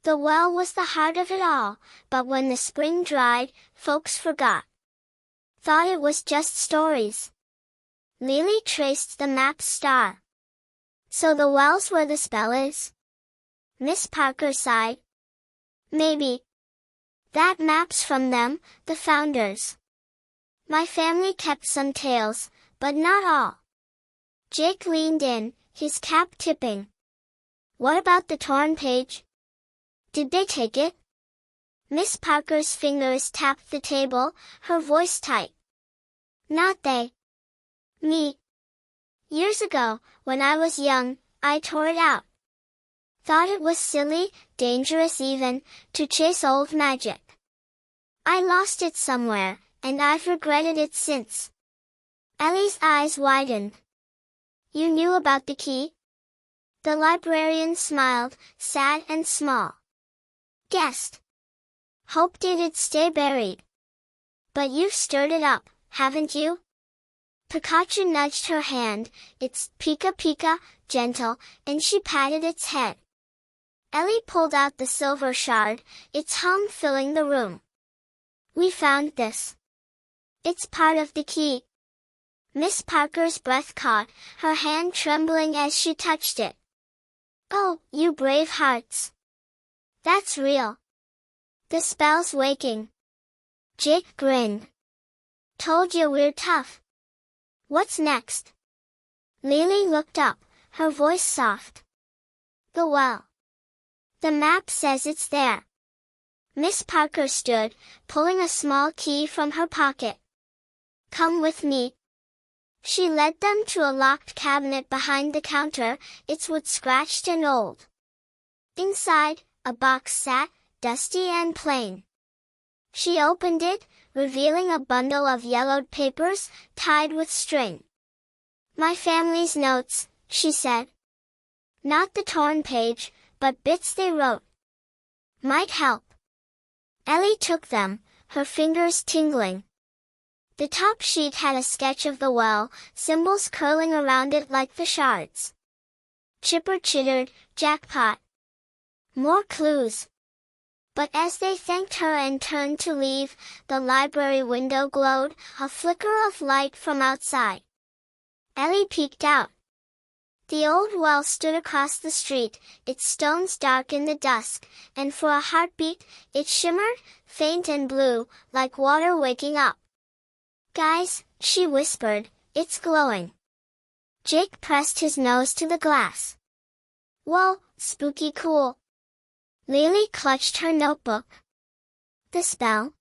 The well was the heart of it all, but when the spring dried, folks forgot. Thought it was just stories. Lily traced the map's star. So the well's where the spell is? Miss Parker sighed. Maybe. That map's from them, the founders. My family kept some tales, but not all. Jake leaned in, his cap tipping. What about the torn page? Did they take it? Miss Parker's fingers tapped the table, her voice tight. Not they. Me. Years ago, when I was young, I tore it out. Thought it was silly, dangerous even, to chase old magic. I lost it somewhere, and I've regretted it since. Ellie's eyes widened. You knew about the key? The librarian smiled, sad and small. Guessed. Hoped it'd stay buried. But you've stirred it up, haven't you? Pikachu nudged her hand, its Pika Pika, gentle, and she patted its head. Ellie pulled out the silver shard, its hum filling the room. We found this. It's part of the key. Miss Parker's breath caught, her hand trembling as she touched it. Oh, you brave hearts. That's real. The spell's waking. Jake grinned. Told you we're tough. What's next? Lily looked up, her voice soft. The well. The map says it's there. Miss Parker stood, pulling a small key from her pocket. Come with me. She led them to a locked cabinet behind the counter, its wood scratched and old. Inside, a box sat, dusty and plain. She opened it, revealing a bundle of yellowed papers, tied with string. My family's notes, she said. Not the torn page, but bits they wrote. Might help. Ellie took them, her fingers tingling. The top sheet had a sketch of the well, symbols curling around it like the shards. Chipper chittered, "Jackpot! More clues!" But as they thanked her and turned to leave, the library window glowed, a flicker of light from outside. Ellie peeked out. The old well stood across the street, its stones dark in the dusk, and for a heartbeat, it shimmered, faint and blue, like water waking up. "Guys," she whispered, "it's glowing." Jake pressed his nose to the glass. "Whoa, spooky cool." Lily clutched her notebook. "The spell?"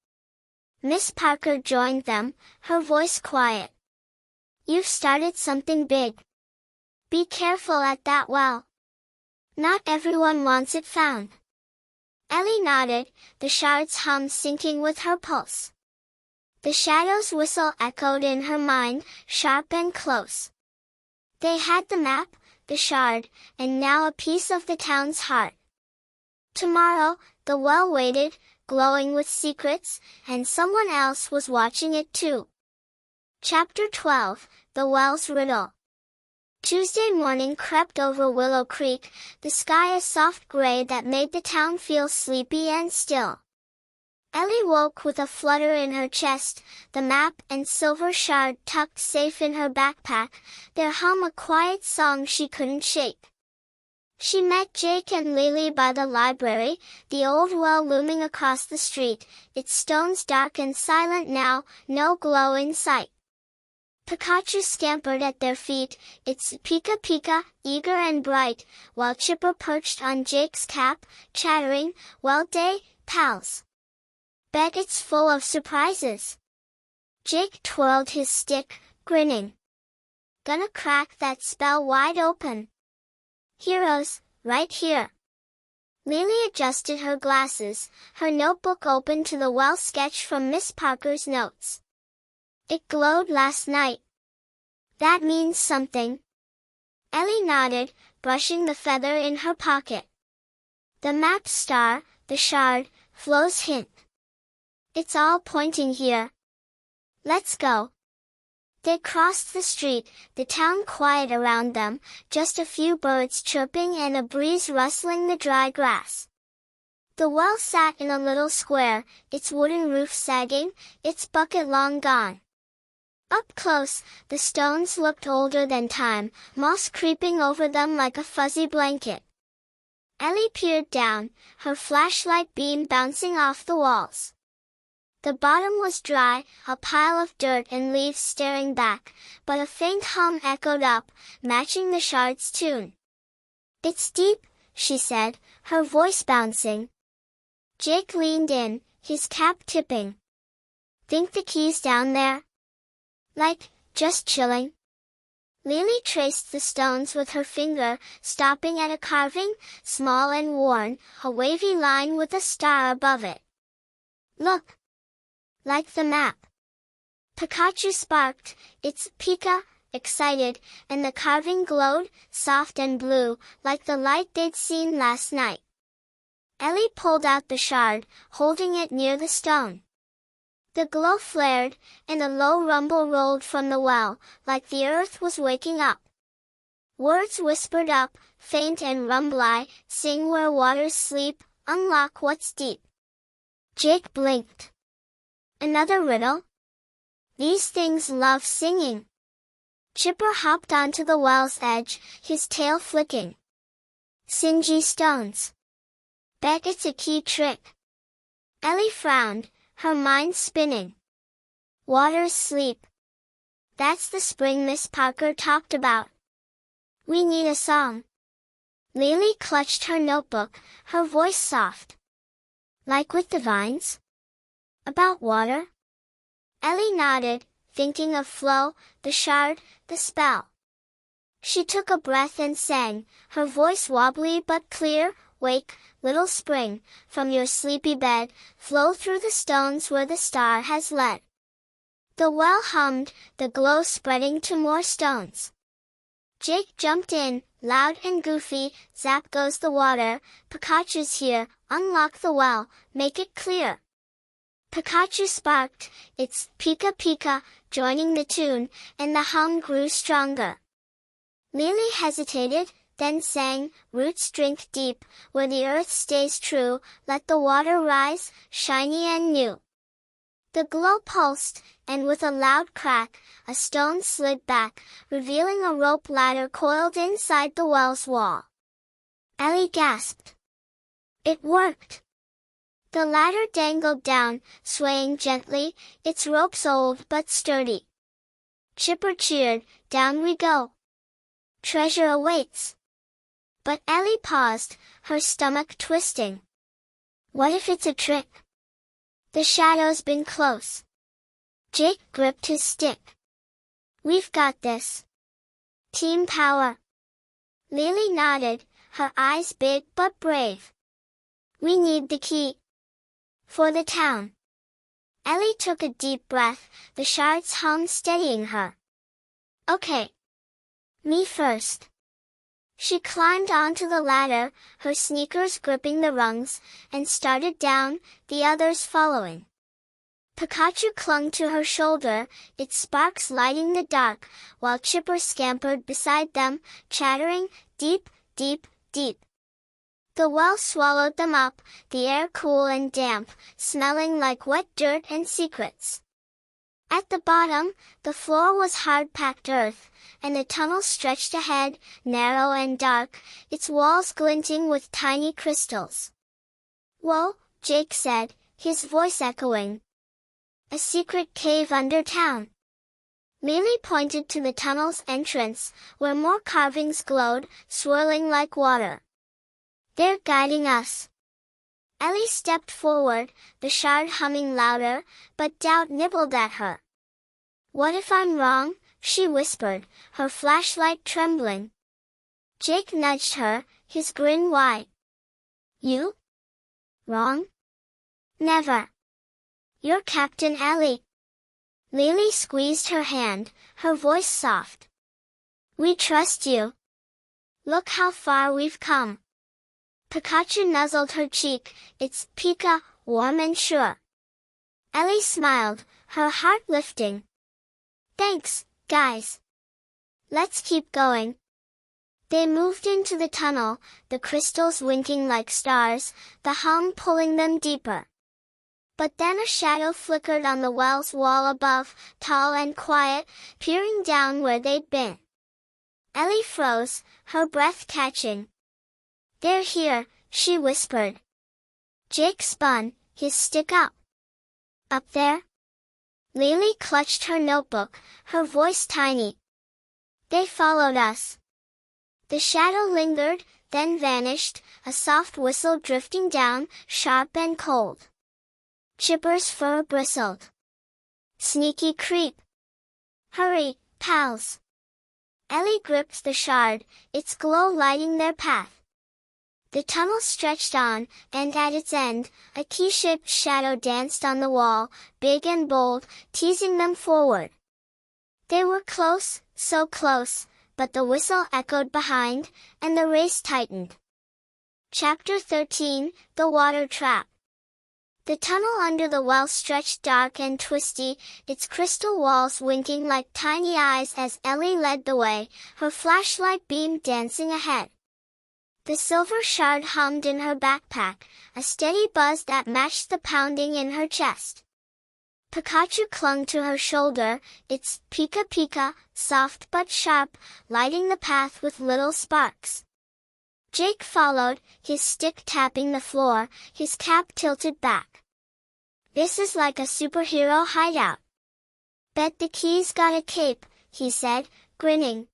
Miss Parker joined them, her voice quiet. "You've started something big. Be careful at that well. Not everyone wants it found." Ellie nodded, the shards hum syncing with her pulse. The shadow's whistle echoed in her mind, sharp and close. They had the map, the shard, and now a piece of the town's heart. Tomorrow, the well waited, glowing with secrets, and someone else was watching it too. Chapter 12, The Well's Riddle. Tuesday morning crept over Willow Creek, the sky a soft gray that made the town feel sleepy and still. Ellie woke with a flutter in her chest, the map and silver shard tucked safe in her backpack, their hum a quiet song she couldn't shake. She met Jake and Lily by the library, the old well looming across the street, its stones dark and silent now, no glow in sight. Pikachu scampered at their feet, its Pika-Pika, eager and bright, while Chipper perched on Jake's cap, chattering, "Well day, pals. Bet it's full of surprises." Jake twirled his stick, grinning. "Gonna crack that spell wide open. Heroes, right here." Lily adjusted her glasses, her notebook open to the well sketch from Miss Parker's notes. "It glowed last night. That means something." Ellie nodded, brushing the feather in her pocket. "The map star, the shard, Flo's hint. It's all pointing here. Let's go." They crossed the street, the town quiet around them, just a few birds chirping and a breeze rustling the dry grass. The well sat in a little square, its wooden roof sagging, its bucket long gone. Up close, the stones looked older than time, moss creeping over them like a fuzzy blanket. Ellie peered down, her flashlight beam bouncing off the walls. The bottom was dry, a pile of dirt and leaves staring back, but a faint hum echoed up, matching the shard's tune. "It's deep," she said, her voice bouncing. Jake leaned in, his cap tipping. "Think the key's down there? Like, just chilling?" Lily traced the stones with her finger, stopping at a carving, small and worn, a wavy line with a star above it. "Look! Like the map." Pikachu sparked, its Pika, excited, and the carving glowed, soft and blue, like the light they'd seen last night. Ellie pulled out the shard, holding it near the stone. The glow flared, and a low rumble rolled from the well, like the earth was waking up. Words whispered up, faint and rumbly, "Sing where waters sleep, unlock what's deep." Jake blinked. "Another riddle? These things love singing." Chipper hopped onto the well's edge, his tail flicking. "Singy stones. Bet it's a key trick." Ellie frowned, her mind spinning. "Waters sleep. That's the spring Miss Parker talked about. We need a song." Lily clutched her notebook, her voice soft. "Like with the vines? About water?" Ellie nodded, thinking of Flo, the shard, the spell. She took a breath and sang, her voice wobbly but clear, "Wake, little spring, from your sleepy bed, flow through the stones where the star has led." The well hummed, the glow spreading to more stones. Jake jumped in, loud and goofy, "Zap goes the water, Pikachu's here, unlock the well, make it clear." Pikachu sparked its Pika Pika, joining the tune, and the hum grew stronger. Lily hesitated, then sang, "Roots drink deep, where the earth stays true, let the water rise, shiny and new." The glow pulsed, and with a loud crack, a stone slid back, revealing a rope ladder coiled inside the well's wall. Ellie gasped. It worked! The ladder dangled down, swaying gently, its ropes old but sturdy. Chipper cheered, "Down we go! Treasure awaits!" But Ellie paused, her stomach twisting. What if it's a trick? The shadow's been close. Jake gripped his stick. "We've got this. Team power." Lily nodded, her eyes big but brave. "We need the key. For the town." Ellie took a deep breath, the shards hummed steadying her. "Okay. Me first." She climbed onto the ladder, her sneakers gripping the rungs, and started down, the others following. Pikachu clung to her shoulder, its sparks lighting the dark, while Chipper scampered beside them, chattering, "Deep, deep, deep." The well swallowed them up, the air cool and damp, smelling like wet dirt and secrets. At the bottom, the floor was hard-packed earth, and the tunnel stretched ahead, narrow and dark, its walls glinting with tiny crystals. "Whoa," Jake said, his voice echoing. "A secret cave under town." Lily pointed to the tunnel's entrance, where more carvings glowed, swirling like water. "They're guiding us." Ellie stepped forward, the shard humming louder, but doubt nibbled at her. "What if I'm wrong?" she whispered, her flashlight trembling. Jake nudged her, his grin wide. "You? Wrong? Never. You're Captain Ellie." Lily squeezed her hand, her voice soft. "We trust you. Look how far we've come." Pikachu nuzzled her cheek, its Pika, warm and sure. Ellie smiled, her heart lifting. "Thanks, guys. Let's keep going." They moved into the tunnel, the crystals winking like stars, the hum pulling them deeper. But then a shadow flickered on the well's wall above, tall and quiet, peering down where they'd been. Ellie froze, her breath catching. "They're here," she whispered. Jake spun, his stick up. "Up there?" Lily clutched her notebook, her voice tiny. "They followed us." The shadow lingered, then vanished, a soft whistle drifting down, sharp and cold. Chipper's fur bristled. "Sneaky creep. Hurry, pals." Ellie gripped the shard, its glow lighting their path. The tunnel stretched on, and at its end, a key-shaped shadow danced on the wall, big and bold, teasing them forward. They were close, so close, but the whistle echoed behind, and the race tightened. Chapter 13, The Water Trap. The tunnel under the well stretched dark and twisty, its crystal walls winking like tiny eyes as Ellie led the way, her flashlight beam dancing ahead. The silver shard hummed in her backpack, a steady buzz that matched the pounding in her chest. Pikachu clung to her shoulder, its Pika Pika, soft but sharp, lighting the path with little sparks. Jake followed, his stick tapping the floor, his cap tilted back. "This is like a superhero hideout. Bet the key's got a cape," he said, grinning.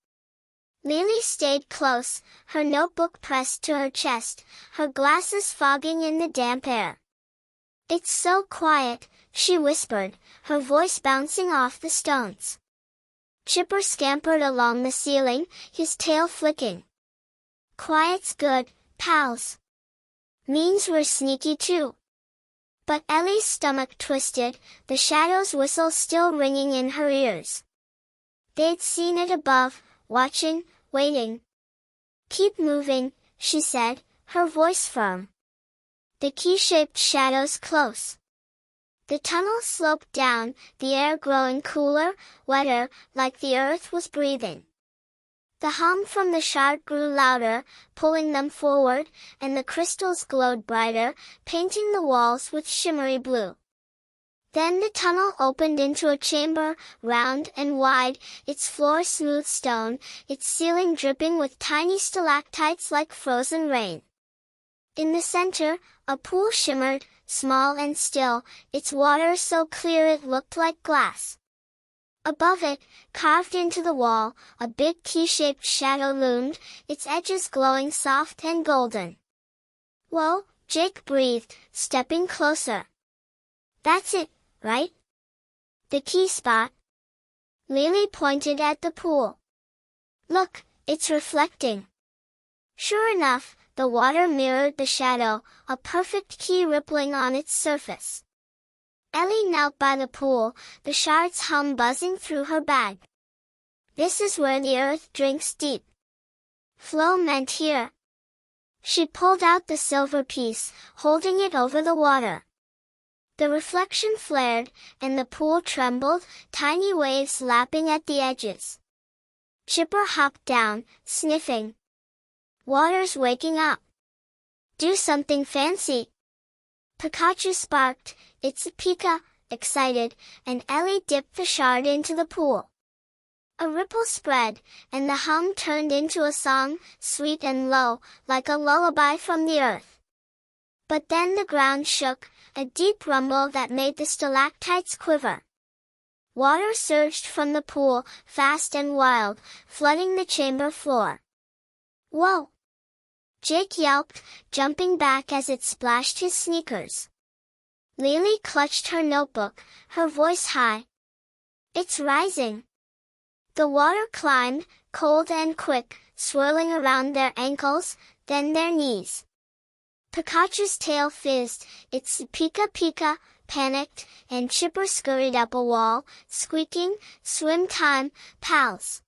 Lily stayed close, her notebook pressed to her chest, her glasses fogging in the damp air. "It's so quiet," she whispered, her voice bouncing off the stones. Chipper scampered along the ceiling, his tail flicking. "Quiet's good, pals. Means we're sneaky too." But Ellie's stomach twisted, the shadow's whistle still ringing in her ears. They'd seen it above, watching, waiting. "Keep moving," she said, her voice firm. The key-shaped shadows close. The tunnel sloped down, the air growing cooler, wetter, like the earth was breathing. The hum from the shard grew louder, pulling them forward, and the crystals glowed brighter, painting the walls with shimmery blue. Then the tunnel opened into a chamber, round and wide, its floor smooth stone, its ceiling dripping with tiny stalactites like frozen rain. In the center, a pool shimmered, small and still, its water so clear it looked like glass. Above it, carved into the wall, a big key-shaped shadow loomed, its edges glowing soft and golden. "Whoa," Jake breathed, stepping closer. "That's it, right? The key spot?" Lily pointed at the pool. "Look, it's reflecting." Sure enough, the water mirrored the shadow, a perfect key rippling on its surface. Ellie knelt by the pool, the shards hum buzzing through her bag. "This is where the earth drinks deep. Flow meant here." She pulled out the silver piece, holding it over the water. The reflection flared, and the pool trembled, tiny waves lapping at the edges. Chipper hopped down, sniffing. "Water's waking up. Do something fancy." Pikachu sparked, "It's Pika," excited, and Ellie dipped the shard into the pool. A ripple spread, and the hum turned into a song, sweet and low, like a lullaby from the earth. But then the ground shook, a deep rumble that made the stalactites quiver. Water surged from the pool, fast and wild, flooding the chamber floor. "Whoa!" Jake yelped, jumping back as it splashed his sneakers. Lily clutched her notebook, her voice high. "It's rising." The water climbed, cold and quick, swirling around their ankles, then their knees. Pikachu's tail fizzed, its Pika Pika, panicked, and Chipper scurried up a wall, squeaking, "Swim time, pals."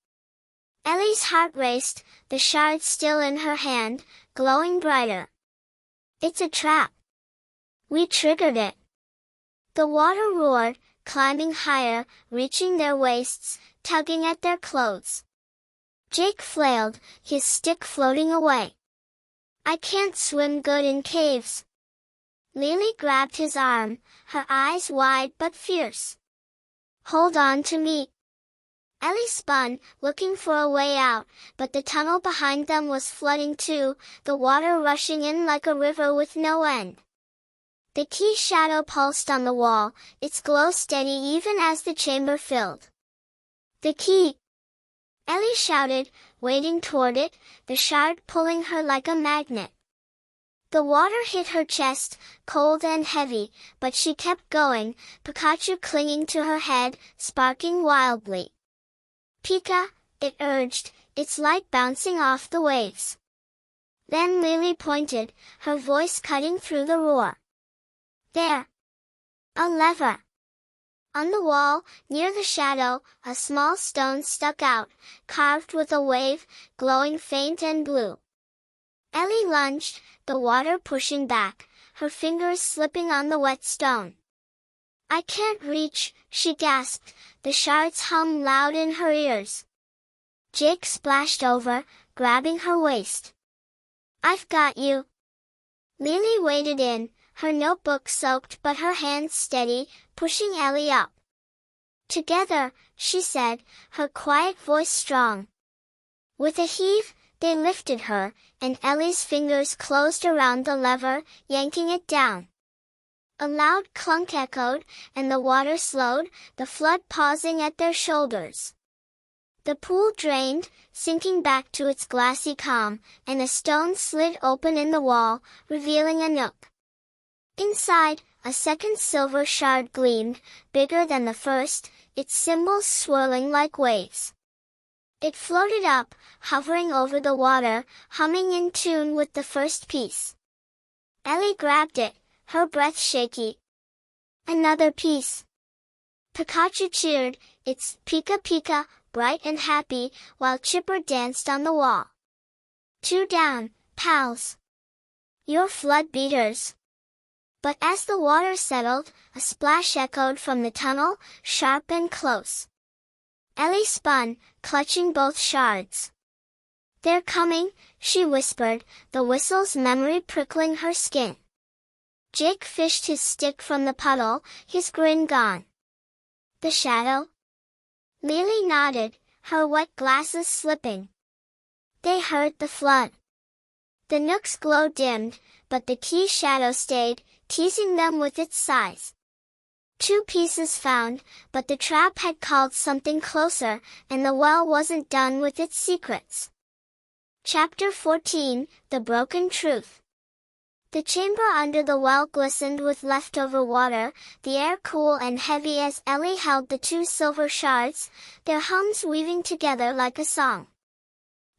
Ellie's heart raced, the shard still in her hand, glowing brighter. "It's a trap. We triggered it." The water roared, climbing higher, reaching their waists, tugging at their clothes. Jake flailed, his stick floating away. "I can't swim good in caves." Lily grabbed his arm, her eyes wide but fierce. "Hold on to me." Ellie spun, looking for a way out, but the tunnel behind them was flooding too, the water rushing in like a river with no end. The key shadow pulsed on the wall, its glow steady even as the chamber filled. "The key!" Ellie shouted, wading toward it, the shard pulling her like a magnet. The water hit her chest, cold and heavy, but she kept going, Pikachu clinging to her head, sparking wildly. "Pika," it urged, its light bouncing off the waves. Then Lily pointed, her voice cutting through the roar. "There! A lever!" On the wall, near the shadow, a small stone stuck out, carved with a wave, glowing faint and blue. Ellie lunged, the water pushing back, her fingers slipping on the wet stone. "I can't reach," she gasped, the shards hummed loud in her ears. Jake splashed over, grabbing her waist. "I've got you." Lily waded in, her notebook soaked but her hands steady, pushing Ellie up. "Together," she said, her quiet voice strong. With a heave, they lifted her, and Ellie's fingers closed around the lever, yanking it down. A loud clunk echoed, and the water slowed, the flood pausing at their shoulders. The pool drained, sinking back to its glassy calm, and a stone slid open in the wall, revealing a nook. Inside, a second silver shard gleamed, bigger than the first, its symbols swirling like waves. It floated up, hovering over the water, humming in tune with the first piece. Ellie grabbed it, her breath shaky. "Another piece." Pikachu cheered, its Pika Pika, bright and happy, while Chipper danced on the wall. "Two down, pals. You're flood beaters." But as the water settled, a splash echoed from the tunnel, sharp and close. Ellie spun, clutching both shards. "They're coming," she whispered, the whistle's memory prickling her skin. Jake fished his stick from the puddle, his grin gone. "The shadow?" Lily nodded, her wet glasses slipping. They heard the flood. The Nook's glow dimmed, but the key's shadow stayed, teasing them with its size. 2 pieces found, but the trap had called something closer, and the well wasn't done with its secrets. Chapter 14, The Broken Truth. The chamber under the well glistened with leftover water, the air cool and heavy as Ellie held the 2 silver shards, their hums weaving together like a song.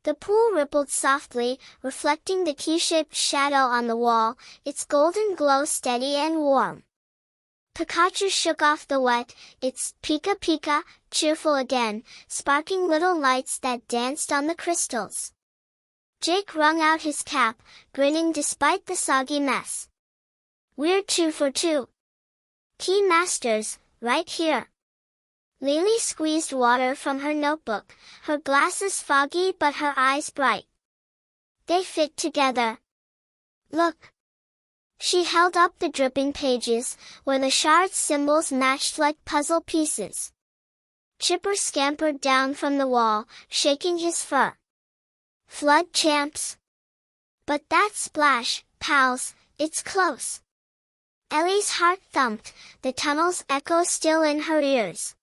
The pool rippled softly, reflecting the key-shaped shadow on the wall, its golden glow steady and warm. Pikachu shook off the wet, its Pika Pika, cheerful again, sparking little lights that danced on the crystals. Jake wrung out his cap, grinning despite the soggy mess. "We're 2 for 2. Key masters, right here." Lily squeezed water from her notebook, her glasses foggy but her eyes bright. "They fit together. Look." She held up the dripping pages, where the shard symbols matched like puzzle pieces. Chipper scampered down from the wall, shaking his fur. "Flood champs." "But that splash, pals, it's close." Ellie's heart thumped, the tunnel's echo still in her ears.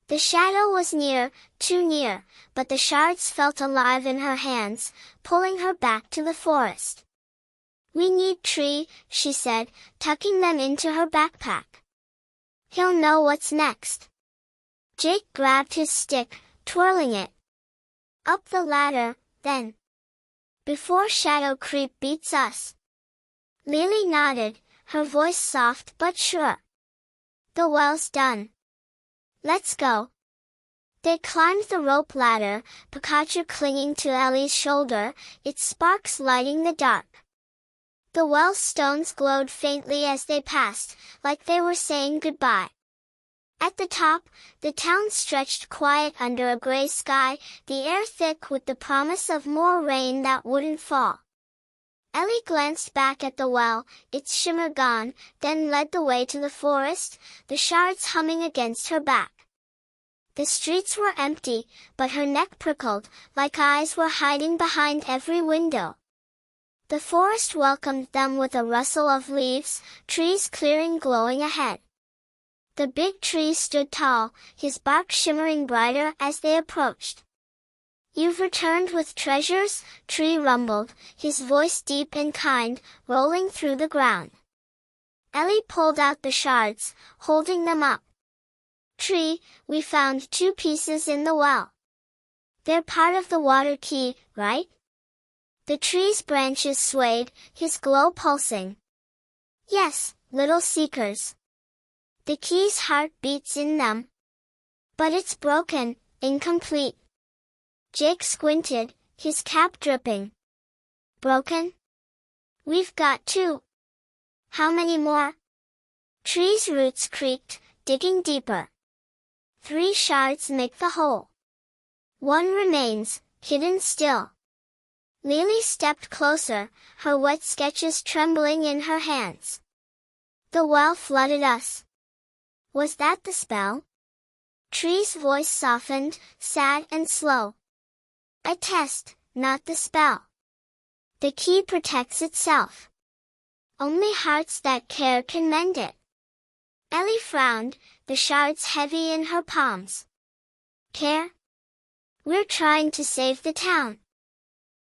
The shadow was near, too near, but the shards felt alive in her hands, pulling her back to the forest. "We need Tree," she said, tucking them into her backpack. "He'll know what's next." Jake grabbed his stick, twirling it. "Up the ladder, then. Before Shadow Creep beats us." Lily nodded, her voice soft but sure. "The well's done. Let's go." They climbed the rope ladder, Pikachu clinging to Ellie's shoulder, its sparks lighting the dark. The well stones glowed faintly as they passed, like they were saying goodbye. At the top, the town stretched quiet under a gray sky, the air thick with the promise of more rain that wouldn't fall. Ellie glanced back at the well, its shimmer gone, then led the way to the forest, the shards humming against her back. The streets were empty, but her neck prickled, like eyes were hiding behind every window. The forest welcomed them with a rustle of leaves, trees clearing glowing ahead. The big tree stood tall, his bark shimmering brighter as they approached. "You've returned with treasures?" Tree rumbled, his voice deep and kind, rolling through the ground. Ellie pulled out the shards, holding them up. "Tree, we found 2 pieces in the well. They're part of the water key, right?" The tree's branches swayed, his glow pulsing. "Yes, little seekers. The key's heart beats in them. But it's broken, incomplete." Jake squinted, his cap dripping. "Broken? We've got 2. How many more?" Tree's roots creaked, digging deeper. 3 shards make the whole. 1 remains, hidden still. Lily stepped closer, her wet sketches trembling in her hands. "The well flooded us. Was that the spell?" Tree's voice softened, sad and slow. "A test, not the spell. The key protects itself. Only hearts that care can mend it." Ellie frowned, the shards heavy in her palms. "Care? We're trying to save the town."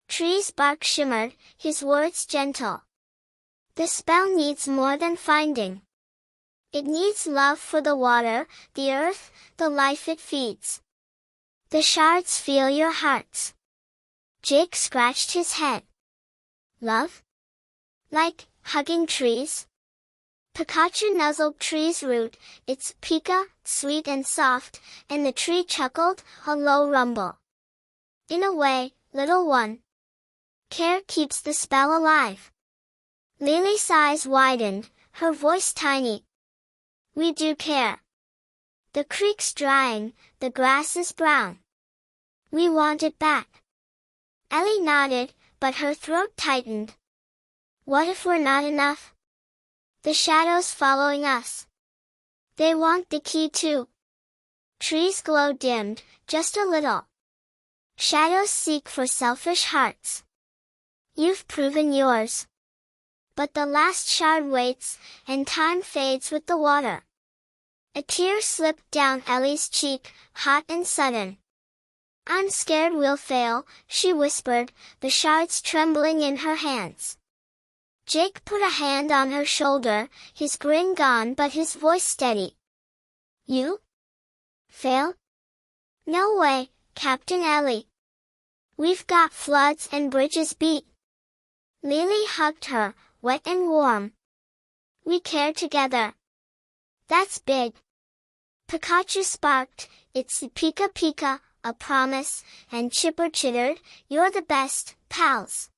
Tree's bark shimmered, his words gentle. "The spell needs more than finding. It needs love for the water, the earth, the life it feeds. The shards feel your hearts." Jake scratched his head. "Love? Like hugging trees?" Pikachu nuzzled Tree's root, its Pika, sweet and soft, and the tree chuckled, a low rumble. "In a way, little one. Care keeps the spell alive." Lily's eyes widened, her voice tiny. We do care. The creek's drying, the grass is brown. We want it back. Ellie nodded, but her throat tightened. What if we're not enough? The shadows following us. They want the key too. Trees glow dimmed, just a little. Shadows seek for selfish hearts. You've proven yours. But the last shard waits, and time fades with the water. A tear slipped down Ellie's cheek, hot and sudden. I'm scared we'll fail, she whispered, the shards trembling in her hands. Jake put a hand on her shoulder, his grin gone but his voice steady. You? Fail? No way, Captain Ellie. We've got floods and bridges beat. Lily hugged her, wet and warm. We care together. That's big. Pikachu sparked, it's Pika Pika, a promise, and Chipper chittered, you're the best, pals.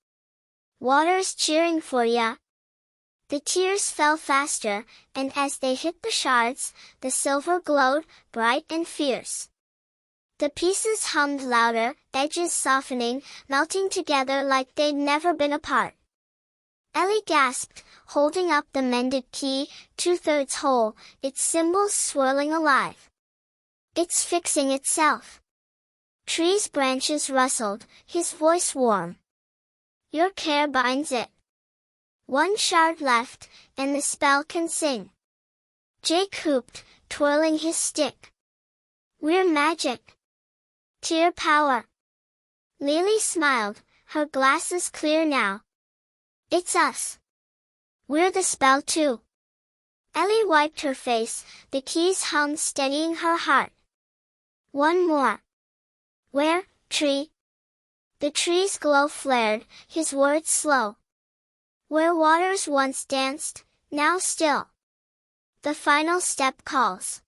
Water's cheering for ya. The tears fell faster, and as they hit the shards, the silver glowed, bright and fierce. The pieces hummed louder, edges softening, melting together like they'd never been apart. Ellie gasped, holding up the mended key, 2/3 whole, its symbols swirling alive. It's fixing itself. Tree's branches rustled, his voice warm. Your care binds it. One shard left, and the spell can sing. Jake hooped, twirling his stick. We're magic. Tear power. Lily smiled, her glasses clear now. It's us. We're the spell too. Ellie wiped her face, the keys hummed steadying her heart. One more. Where, tree? The tree's glow flared, his words slow. Where waters once danced, now still. The final step calls.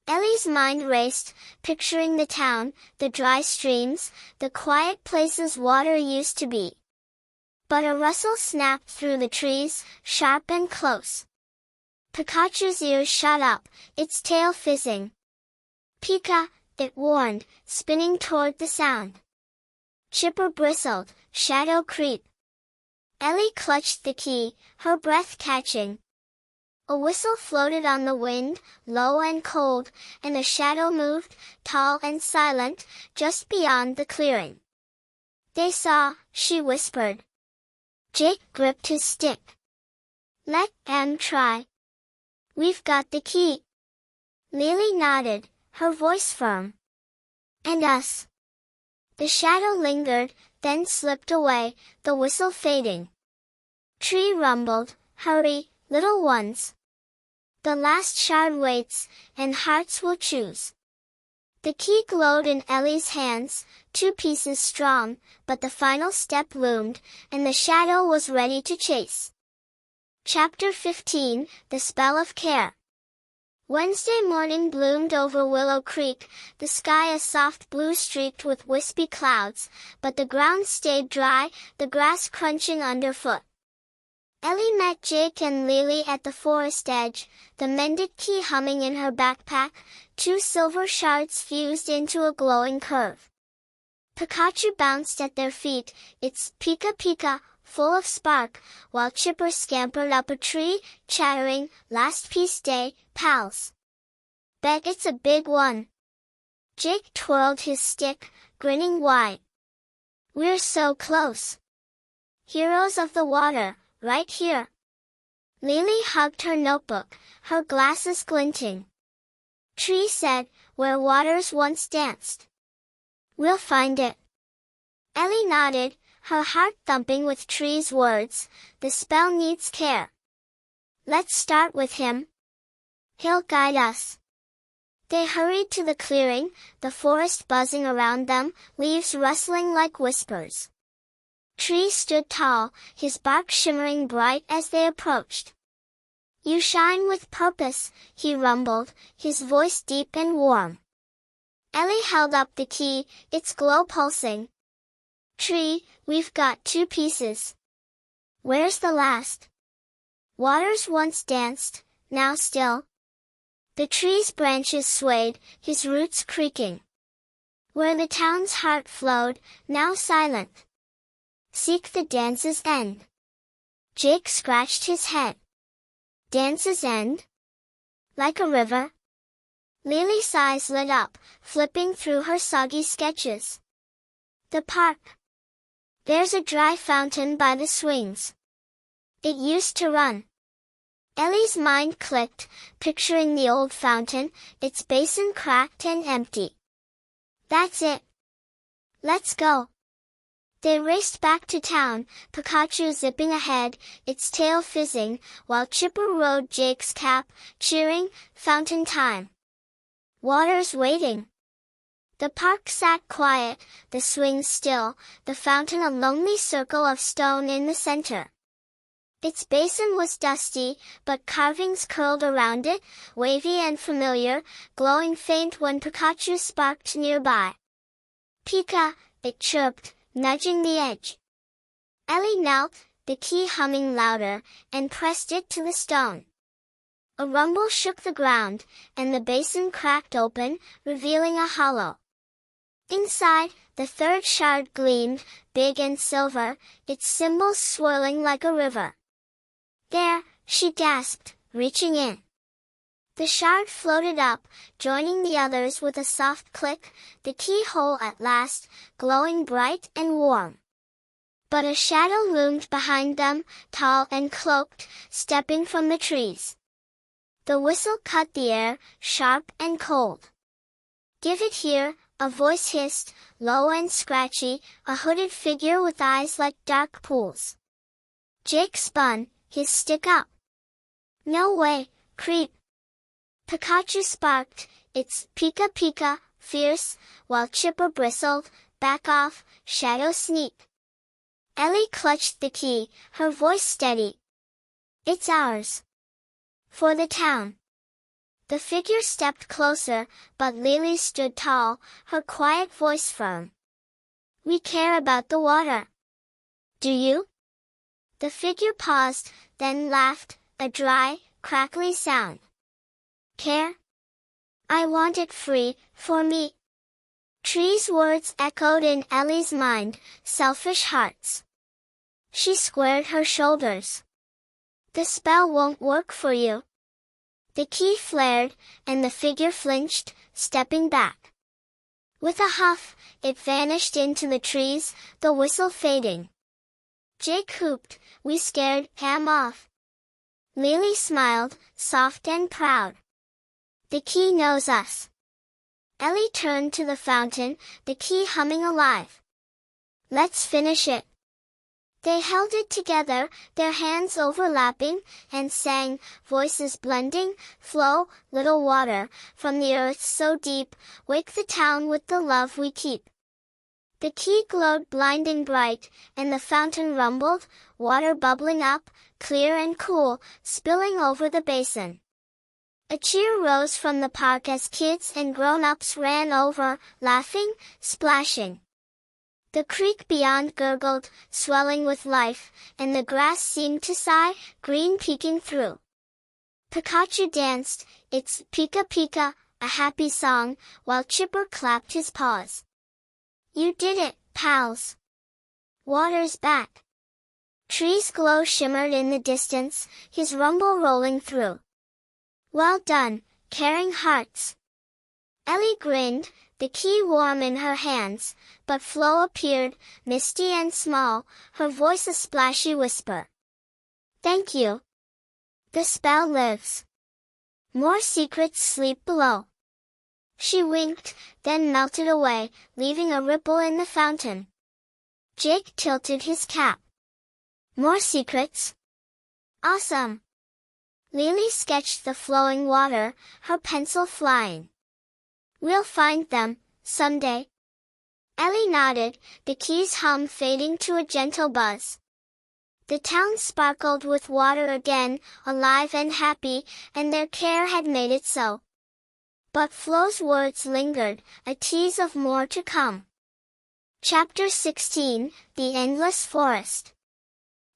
Ellie's mind raced, picturing the town, the dry streams, the quiet places water used to be. But a rustle snapped through the trees, sharp and close. Pikachu's ears shot up, its tail fizzing. Pika, it warned, spinning toward the sound. Chipper bristled, shadow creep. Ellie clutched the key, her breath catching. A whistle floated on the wind, low and cold, and a shadow moved, tall and silent, just beyond the clearing. They saw, she whispered. Jake gripped his stick. Let them try. We've got the key. Lily nodded, her voice firm. And us. The shadow lingered, then slipped away, the whistle fading. Tree rumbled, hurry, little ones. The last shard waits, and hearts will choose. The key glowed in Ellie's hands, 2 pieces strong, but the final step loomed, and the shadow was ready to chase. Chapter 15, The Spell of Care. Wednesday morning bloomed over Willow Creek, the sky a soft blue streaked with wispy clouds, but the ground stayed dry, the grass crunching underfoot. Ellie met Jake and Lily at the forest edge, the mended key humming in her backpack, 2 silver shards fused into a glowing curve. Pikachu bounced at their feet, its Pika Pika, full of spark, while Chipper scampered up a tree, chattering, last piece day, pals. Bet it's a big one. Jake twirled his stick, grinning wide. We're so close. Heroes of the water. Right here. Lily hugged her notebook, her glasses glinting. Tree said, where waters once danced. We'll find it. Ellie nodded, her heart thumping with Tree's words, the spell needs care. Let's start with him. He'll guide us. They hurried to the clearing, the forest buzzing around them, leaves rustling like whispers. Tree stood tall, his bark shimmering bright as they approached. You shine with purpose, he rumbled, his voice deep and warm. Ellie held up the key, its glow pulsing. Tree, we've got 2 pieces. Where's the last? Waters once danced, now still. The tree's branches swayed, his roots creaking. Where the town's heart flowed, now silent. Seek the dance's end. Jake scratched his head. Dance's end? Like a river? Lily's eyes lit up, flipping through her soggy sketches. The park. There's a dry fountain by the swings. It used to run. Ellie's mind clicked, picturing the old fountain, its basin cracked and empty. That's it. Let's go. They raced back to town, Pikachu zipping ahead, its tail fizzing, while Chipper rode Jake's cap, cheering, "Fountain time." Waters waiting. The park sat quiet, the swings still, the fountain a lonely circle of stone in the center. Its basin was dusty, but carvings curled around it, wavy and familiar, glowing faint when Pikachu sparked nearby. "Pika," it chirped, nudging the edge. Ellie knelt, the key humming louder, and pressed it to the stone. A rumble shook the ground, and the basin cracked open, revealing a hollow. Inside, the third shard gleamed, big and silver, its symbols swirling like a river. "There," she gasped, reaching in. The shard floated up, joining the others with a soft click, the keyhole at last, glowing bright and warm. But a shadow loomed behind them, tall and cloaked, stepping from the trees. The whistle cut the air, sharp and cold. "Give it here," a voice hissed, low and scratchy, a hooded figure with eyes like dark pools. Jake spun, his stick up. "No way, creep." Pikachu sparked, its "Pika Pika," fierce, while Chipper bristled, "Back off, shadow sneak." Ellie clutched the key, her voice steady. "It's ours. For the town." The figure stepped closer, but Lily stood tall, her quiet voice firm. "We care about the water. Do you?" The figure paused, then laughed, a dry, crackly sound. "Care? I want it free, for me." Tree's words echoed in Ellie's mind, selfish hearts. She squared her shoulders. "The spell won't work for you." The key flared, and the figure flinched, stepping back. With a huff, it vanished into the trees, the whistle fading. Jake hooped, "We scared him off." Lily smiled, soft and proud. "The key knows us." Ellie turned to the fountain, the key humming alive. "Let's finish it." They held it together, their hands overlapping, and sang, voices blending, "Flow, little water, from the earth so deep, wake the town with the love we keep." The key glowed blinding bright, and the fountain rumbled, water bubbling up, clear and cool, spilling over the basin. A cheer rose from the park as kids and grown-ups ran over, laughing, splashing. The creek beyond gurgled, swelling with life, and the grass seemed to sigh, green peeking through. Pikachu danced, its "Pika Pika," a happy song, while Chipper clapped his paws. "You did it, pals." Water's back. Tree's glow shimmered in the distance, his rumble rolling through. "Well done, caring hearts." Ellie grinned, the key warm in her hands, but Flo appeared, misty and small, her voice a splashy whisper. "Thank you. The spell lives. More secrets sleep below." She winked, then melted away, leaving a ripple in the fountain. Jake tilted his cap. "More secrets? Awesome." Lily sketched the flowing water, her pencil flying. "We'll find them, someday." Ellie nodded, the key's hum fading to a gentle buzz. The town sparkled with water again, alive and happy, and their care had made it so. But Flo's words lingered, a tease of more to come. Chapter 16, The Endless Forest.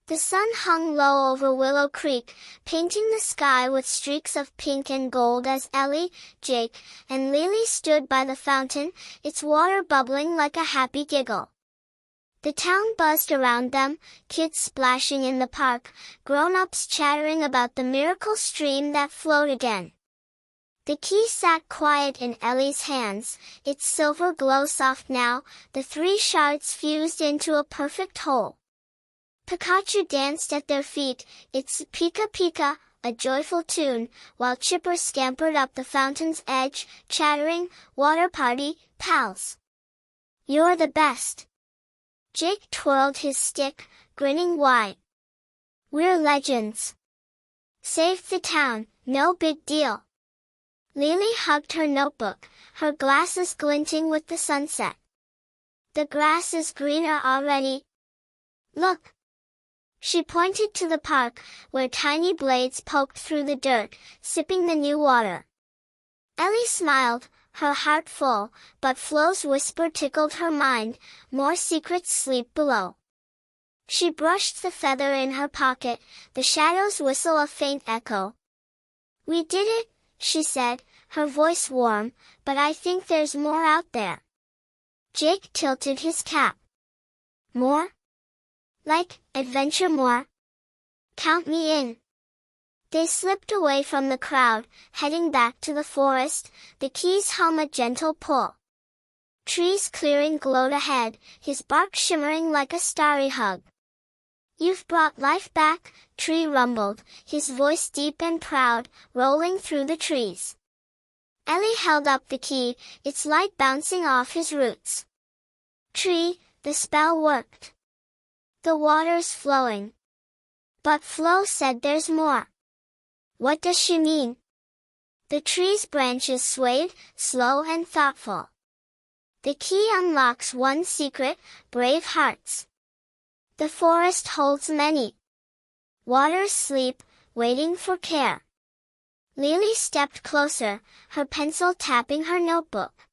The sun hung low over Willow Creek, painting the sky with streaks of pink and gold as Ellie, Jake, and Lily stood by the fountain, its water bubbling like a happy giggle. The town buzzed around them, kids splashing in the park, grown-ups chattering about the miracle stream that flowed again. The key sat quiet in Ellie's hands, its silver glow soft now, the 3 shards fused into a perfect whole. Pikachu danced at their feet, its Pika Pika, a joyful tune, while Chipper scampered up the fountain's edge, chattering, "Water party, pals. You're the best." Jake twirled his stick, grinning wide. "We're legends. Saved the town, no big deal." Lily hugged her notebook, her glasses glinting with the sunset. "The grass is greener already. Look." She pointed to the park, where tiny blades poked through the dirt, sipping the new water. Ellie smiled, her heart full, but Flo's whisper tickled her mind, "More secrets sleep below." She brushed the feather in her pocket, the shadows whistle a faint echo. "We did it," she said, her voice warm, "but I think there's more out there." Jake tilted his cap. "More? Like, adventure more? Count me in." They slipped away from the crowd, heading back to the forest, the keys hum a gentle pull. Trees clearing glowed ahead, his bark shimmering like a starry hug. "You've brought life back," Tree rumbled, his voice deep and proud, rolling through the trees. Ellie held up the key, its light bouncing off his roots. "Tree, the spell worked. The water's flowing." But Flo said there's more. What does she mean? The tree's branches swayed, slow and thoughtful. "The key unlocks one secret, brave hearts. The forest holds many. Waters sleep, waiting for care." Lily stepped closer, her pencil tapping her notebook.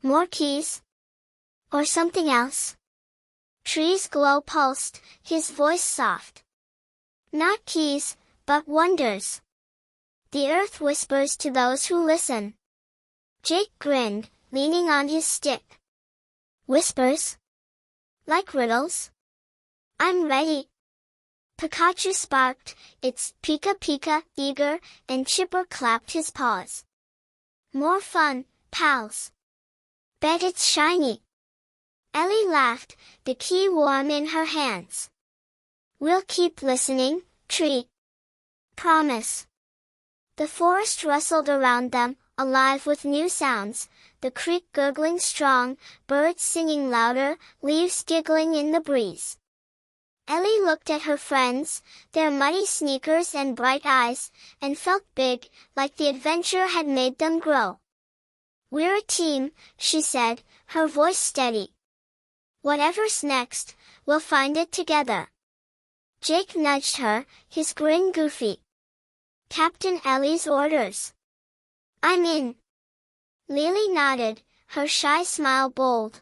"More keys? Or something else?" Tree's glow pulsed, his voice soft. "Not keys, but wonders. The earth whispers to those who listen." Jake grinned, leaning on his stick. "Whispers? Like riddles? I'm ready." Pikachu sparked, its Pika Pika eager, and Chipper clapped his paws. "More fun, pals. Bet it's shiny." Ellie laughed, the key warm in her hands. "We'll keep listening, Tree. Promise." The forest rustled around them, alive with new sounds, the creek gurgling strong, birds singing louder, leaves giggling in the breeze. Ellie looked at her friends, their muddy sneakers and bright eyes, and felt big, like the adventure had made them grow. "We're a team," she said, her voice steady. "Whatever's next, we'll find it together." Jake nudged her, his grin goofy. "Captain Ellie's orders." "I'm in." Lily nodded, her shy smile bold.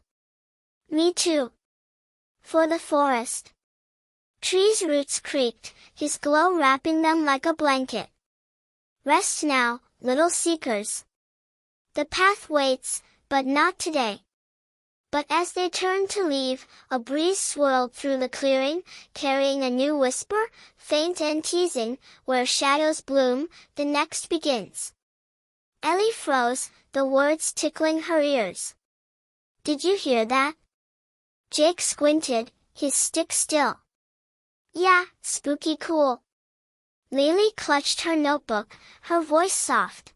"Me too." For the forest. Tree's roots creaked, his glow wrapping them like a blanket. "Rest now, little seekers. The path waits, but not today." But as they turned to leave, a breeze swirled through the clearing, carrying a new whisper, faint and teasing, "Where shadows bloom, the next begins." Ellie froze, the words tickling her ears. "Did you hear that?" Jake squinted, his stick still. "Yeah, spooky cool." Lily clutched her notebook, her voice soft.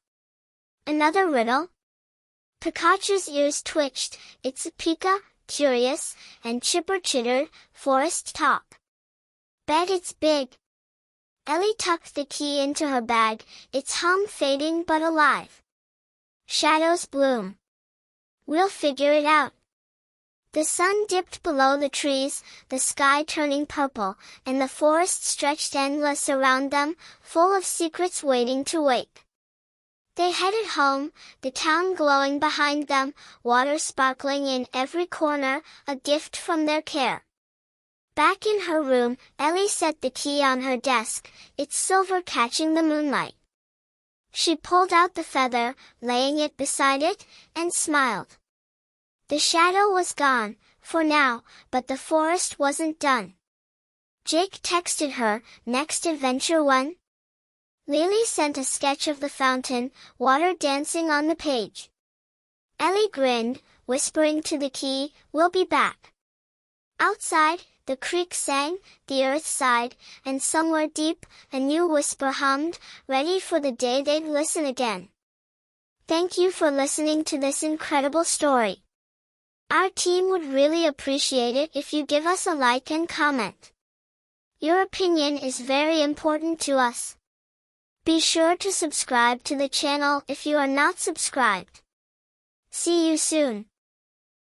"Another riddle?" Pikachu's ears twitched, its Pika, curious, and Chipper chittered, "Forest talk. Bet it's big." Ellie tucked the key into her bag, its hum fading but alive. "Shadows bloom. We'll figure it out." The sun dipped below the trees, the sky turning purple, and the forest stretched endless around them, full of secrets waiting to wake. They headed home, the town glowing behind them, water sparkling in every corner, a gift from their care. Back in her room, Ellie set the key on her desk, its silver catching the moonlight. She pulled out the feather, laying it beside it, and smiled. The shadow was gone, for now, but the forest wasn't done. Jake texted her, "Next adventure when?" Lily sent a sketch of the fountain, water dancing on the page. Ellie grinned, whispering to the key, "We'll be back." Outside, the creek sang, the earth sighed, and somewhere deep, a new whisper hummed, ready for the day they'd listen again. Thank you for listening to this incredible story. Our team would really appreciate it if you give us a like and comment. Your opinion is very important to us. Be sure to subscribe to the channel if you are not subscribed. See you soon.